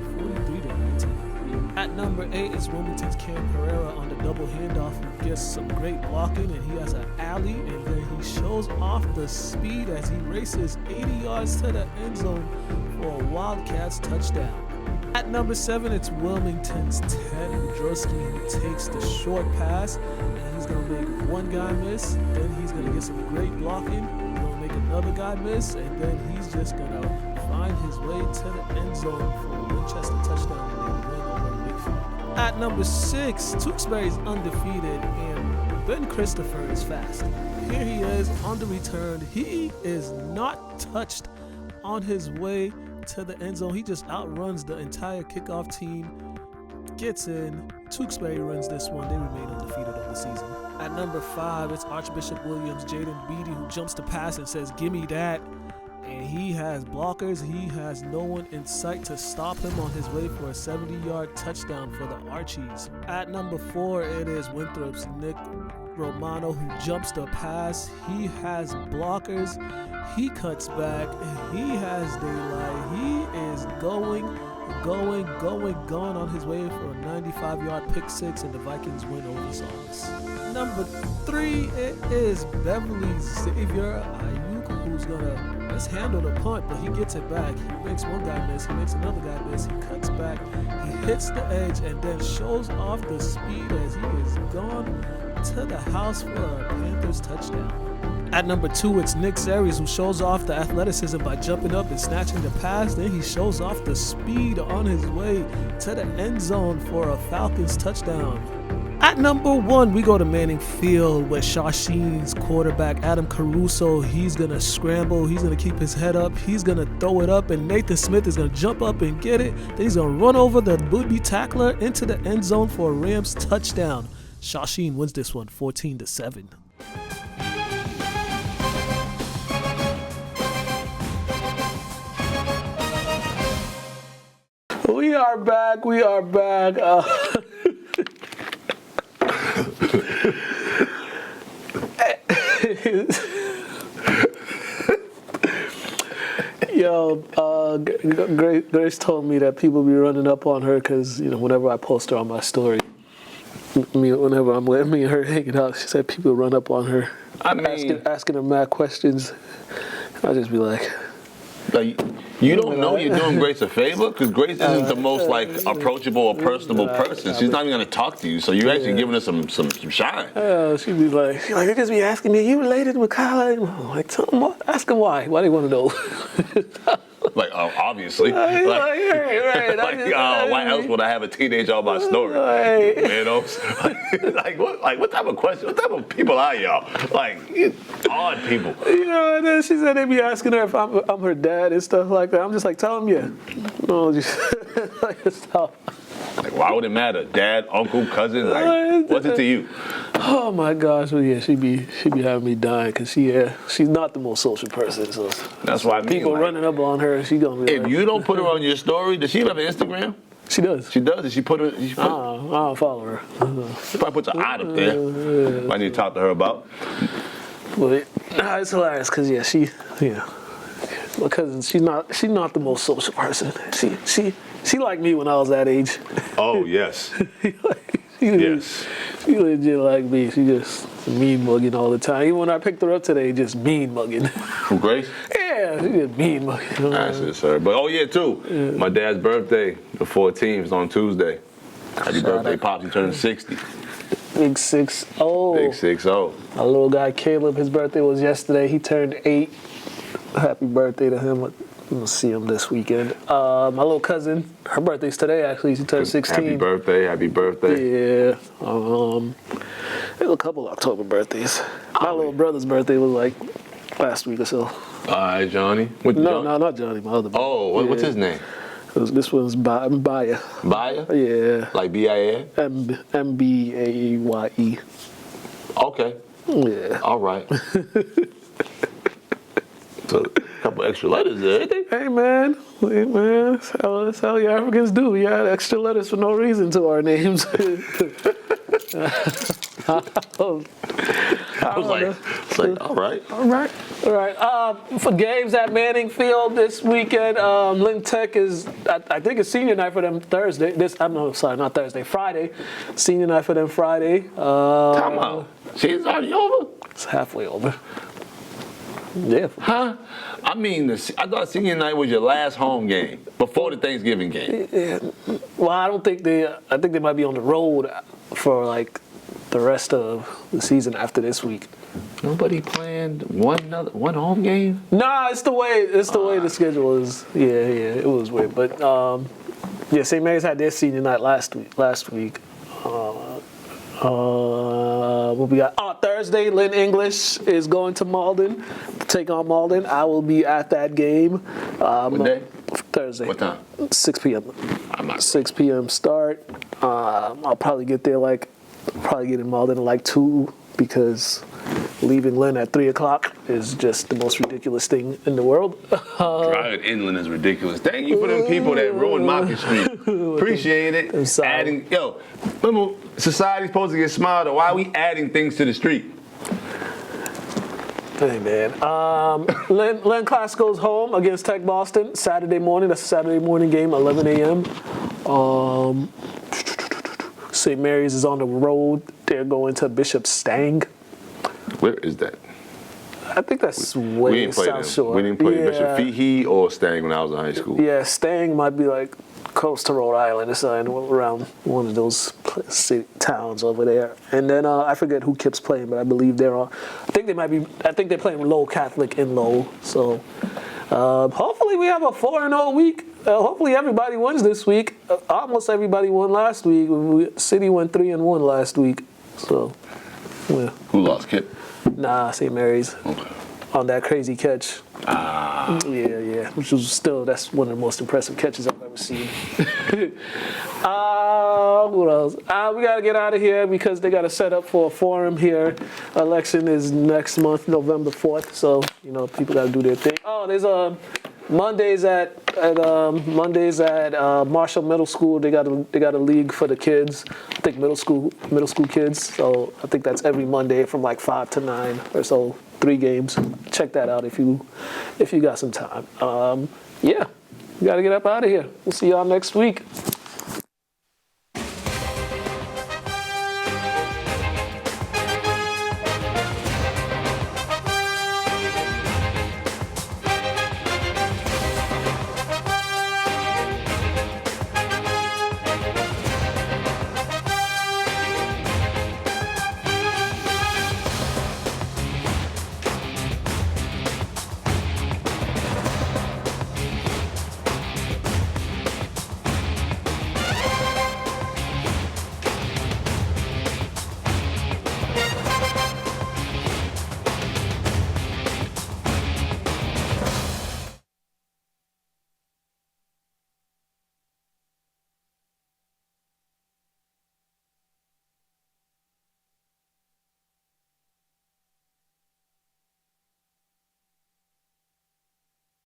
43-19. At number 8 is Wilmington's Cam Pereira on the double handoff, who gets some great blocking, and he has an alley, and then he shows off the speed as he races 80 yards to the end zone for a Wildcats touchdown. At number 7, it's Wilmington's Ted Wodrowski, who takes the short pass, and he's going to make one guy miss, then he's going to get some great blocking, he's going to make another guy miss, and then he's just going to find his way to the end zone for a Winchester touchdown, and they win over Wakefield. At number 6, Tewksbury's undefeated, and Ben Christopher is fast. Here he is on the return. He is not touched on his way to the end zone. He just outruns the entire kickoff team, gets in. Tewksbury wins this one. They remain undefeated on the season. At number 5, it's Archbishop Williams' Jaden Beatty, who jumps the pass and says, "Gimme that." And he has blockers. He has no one in sight to stop him on his way for a 70-yard touchdown for the Archies. At number 4, it is Winthrop's Nick Romano, who jumps the pass. He has blockers. He cuts back. He has daylight. He is going on his way for a 95-yard pick six, and the Vikings win over the Saunas. Number 3, it is Beverly Xavier Ayuk, who's gonna handle the punt, but he gets it back. He makes one guy miss. He makes another guy miss. He cuts back. He hits the edge and then shows off the speed as he is gone to the house for a Panthers touchdown. At number 2, it's Nick Series, who shows off the athleticism by jumping up and snatching the pass. Then he shows off the speed on his way to the end zone for a Falcons touchdown. At number 1, we go to Manning Field with Shawsheen's quarterback, Adam Caruso. He's going to scramble. He's going to keep his head up. He's going to throw it up, and Nathan Smith is going to jump up and get it. Then he's going to run over the would-be tackler into the end zone for a Rams touchdown. Shawsheen wins this one, 14-7. We are back. Grace told me that people be running up on her because, whenever I post her on my story, whenever I'm with me and her hanging out, she said people run up on her, asking her mad questions. I just be like, Like, you don't know you're doing Grace a favor because Grace isn't the most like approachable or personable person. She's not even gonna talk to you, so you're actually giving her some shine. She'd be like, they just be asking me, "You related to Mukala?" I'm like, tell them what? Ask them why. Why they want to know? Like, obviously. Right. Why else would I have a teenager on my story? Right. You know? What type of question? What type of people are y'all? Like, odd people. You know, and then she said they be asking her if I'm her dad and stuff like that. I'm just like, tell them, yeah. No, just stop. Like, why would it matter? Dad, uncle, cousin? Like, what's it to you? Oh my gosh, well, yeah, she be having me dying because she's not the most social person. So that's why people running up on her. She gonna be if you don't put her on your story, does she have an Instagram? She does. She does. Did she put her? I don't follow her. She probably puts an eye up there. I need to talk to her about. Well, it's hilarious because my cousin, she's not the most social person. She like me when I was that age. Oh yes. Yes. She legit like me. She just mean mugging all the time. Even when I picked her up today, just mean mugging. From Grace? Yeah, she just mean mugging. That's it, sir. But my dad's birthday, the 14th, is on Tuesday. Happy birthday, Pops. He turned 60. Big 6-0. Big 6-0. My little guy Caleb, his birthday was yesterday. He turned 8. Happy birthday to him. We'll see him this weekend. My little cousin, her birthday's today actually. She turned 16. Happy birthday. Yeah. There's a couple October birthdays. My little brother's birthday was like last week or so. Johnny? No, not Johnny, my other brother. Oh, what's his name? This one's Baya. Baya? Yeah. Like B-I-A? M-B-A-Y-E. Okay. Yeah. All right. So, a couple extra letters there, ain't they? Hey, man. That's how you Africans do. We add extra letters for no reason to our names. I was like, all right. For games at Manning Field this weekend, Lynn Tech is, I think it's senior night for them Thursday. Not Thursday, Friday. Senior night for them Friday. Time out. Season's already over? It's halfway over. Yeah. Huh? I mean, I thought senior night was your last home game before the Thanksgiving game. Yeah. Well, I think they might be on the road for like the rest of the season after this week. Nobody planned one home game? Nah, it's the way the schedule is. Yeah, it was weird. But St. Mary's had their senior night last week. What we got? Thursday, Lynn English is going to Malden to take on Malden. I will be at that game. What day? Thursday. What time? 6 p.m. I'm not. 6 p.m. start. I'll probably get there get in Malden at like 2 because leaving Lynn at 3 o'clock is just the most ridiculous thing in the world. Driving inland is ridiculous. Thank you for them people that ruined Market Street. Appreciate it. Remember, society's supposed to get smarter. Why are we adding things to the street? Hey, man. Lynn Classical's home against Tech Boston Saturday morning. That's a Saturday morning game, 11 a.m. St. Mary's is on the road. They're going to Bishop Stang. Where is that? I think that's way South Shore. We didn't play Bishop Fahey or Stang when I was in high school. Yeah, Stang might be like close to Rhode Island or something, around one of those towns over there. And then I forget who Kip's playing, but I believe they're on. I think they're playing Lowell Catholic in Lowell. So hopefully we have a 4-0 week. Hopefully everybody wins this week. Almost everybody won last week. City went 3-1 last week. So, yeah. Who lost, Kip? Nah, St. Mary's. Okay. On that crazy catch. Yeah. Which was that's one of the most impressive catches I've ever seen. What else? We got to get out of here because they got to set up for a forum here. Election is next month, November 4th. So, people got to do their thing. Oh, there's Mondays at Marshall Middle School. They got a league for the kids. I think middle school kids. So I think that's every Monday from like 5 to 9 or so. 3 games. Check that out if you got some time. We got to get up out of here. We'll see y'all next week.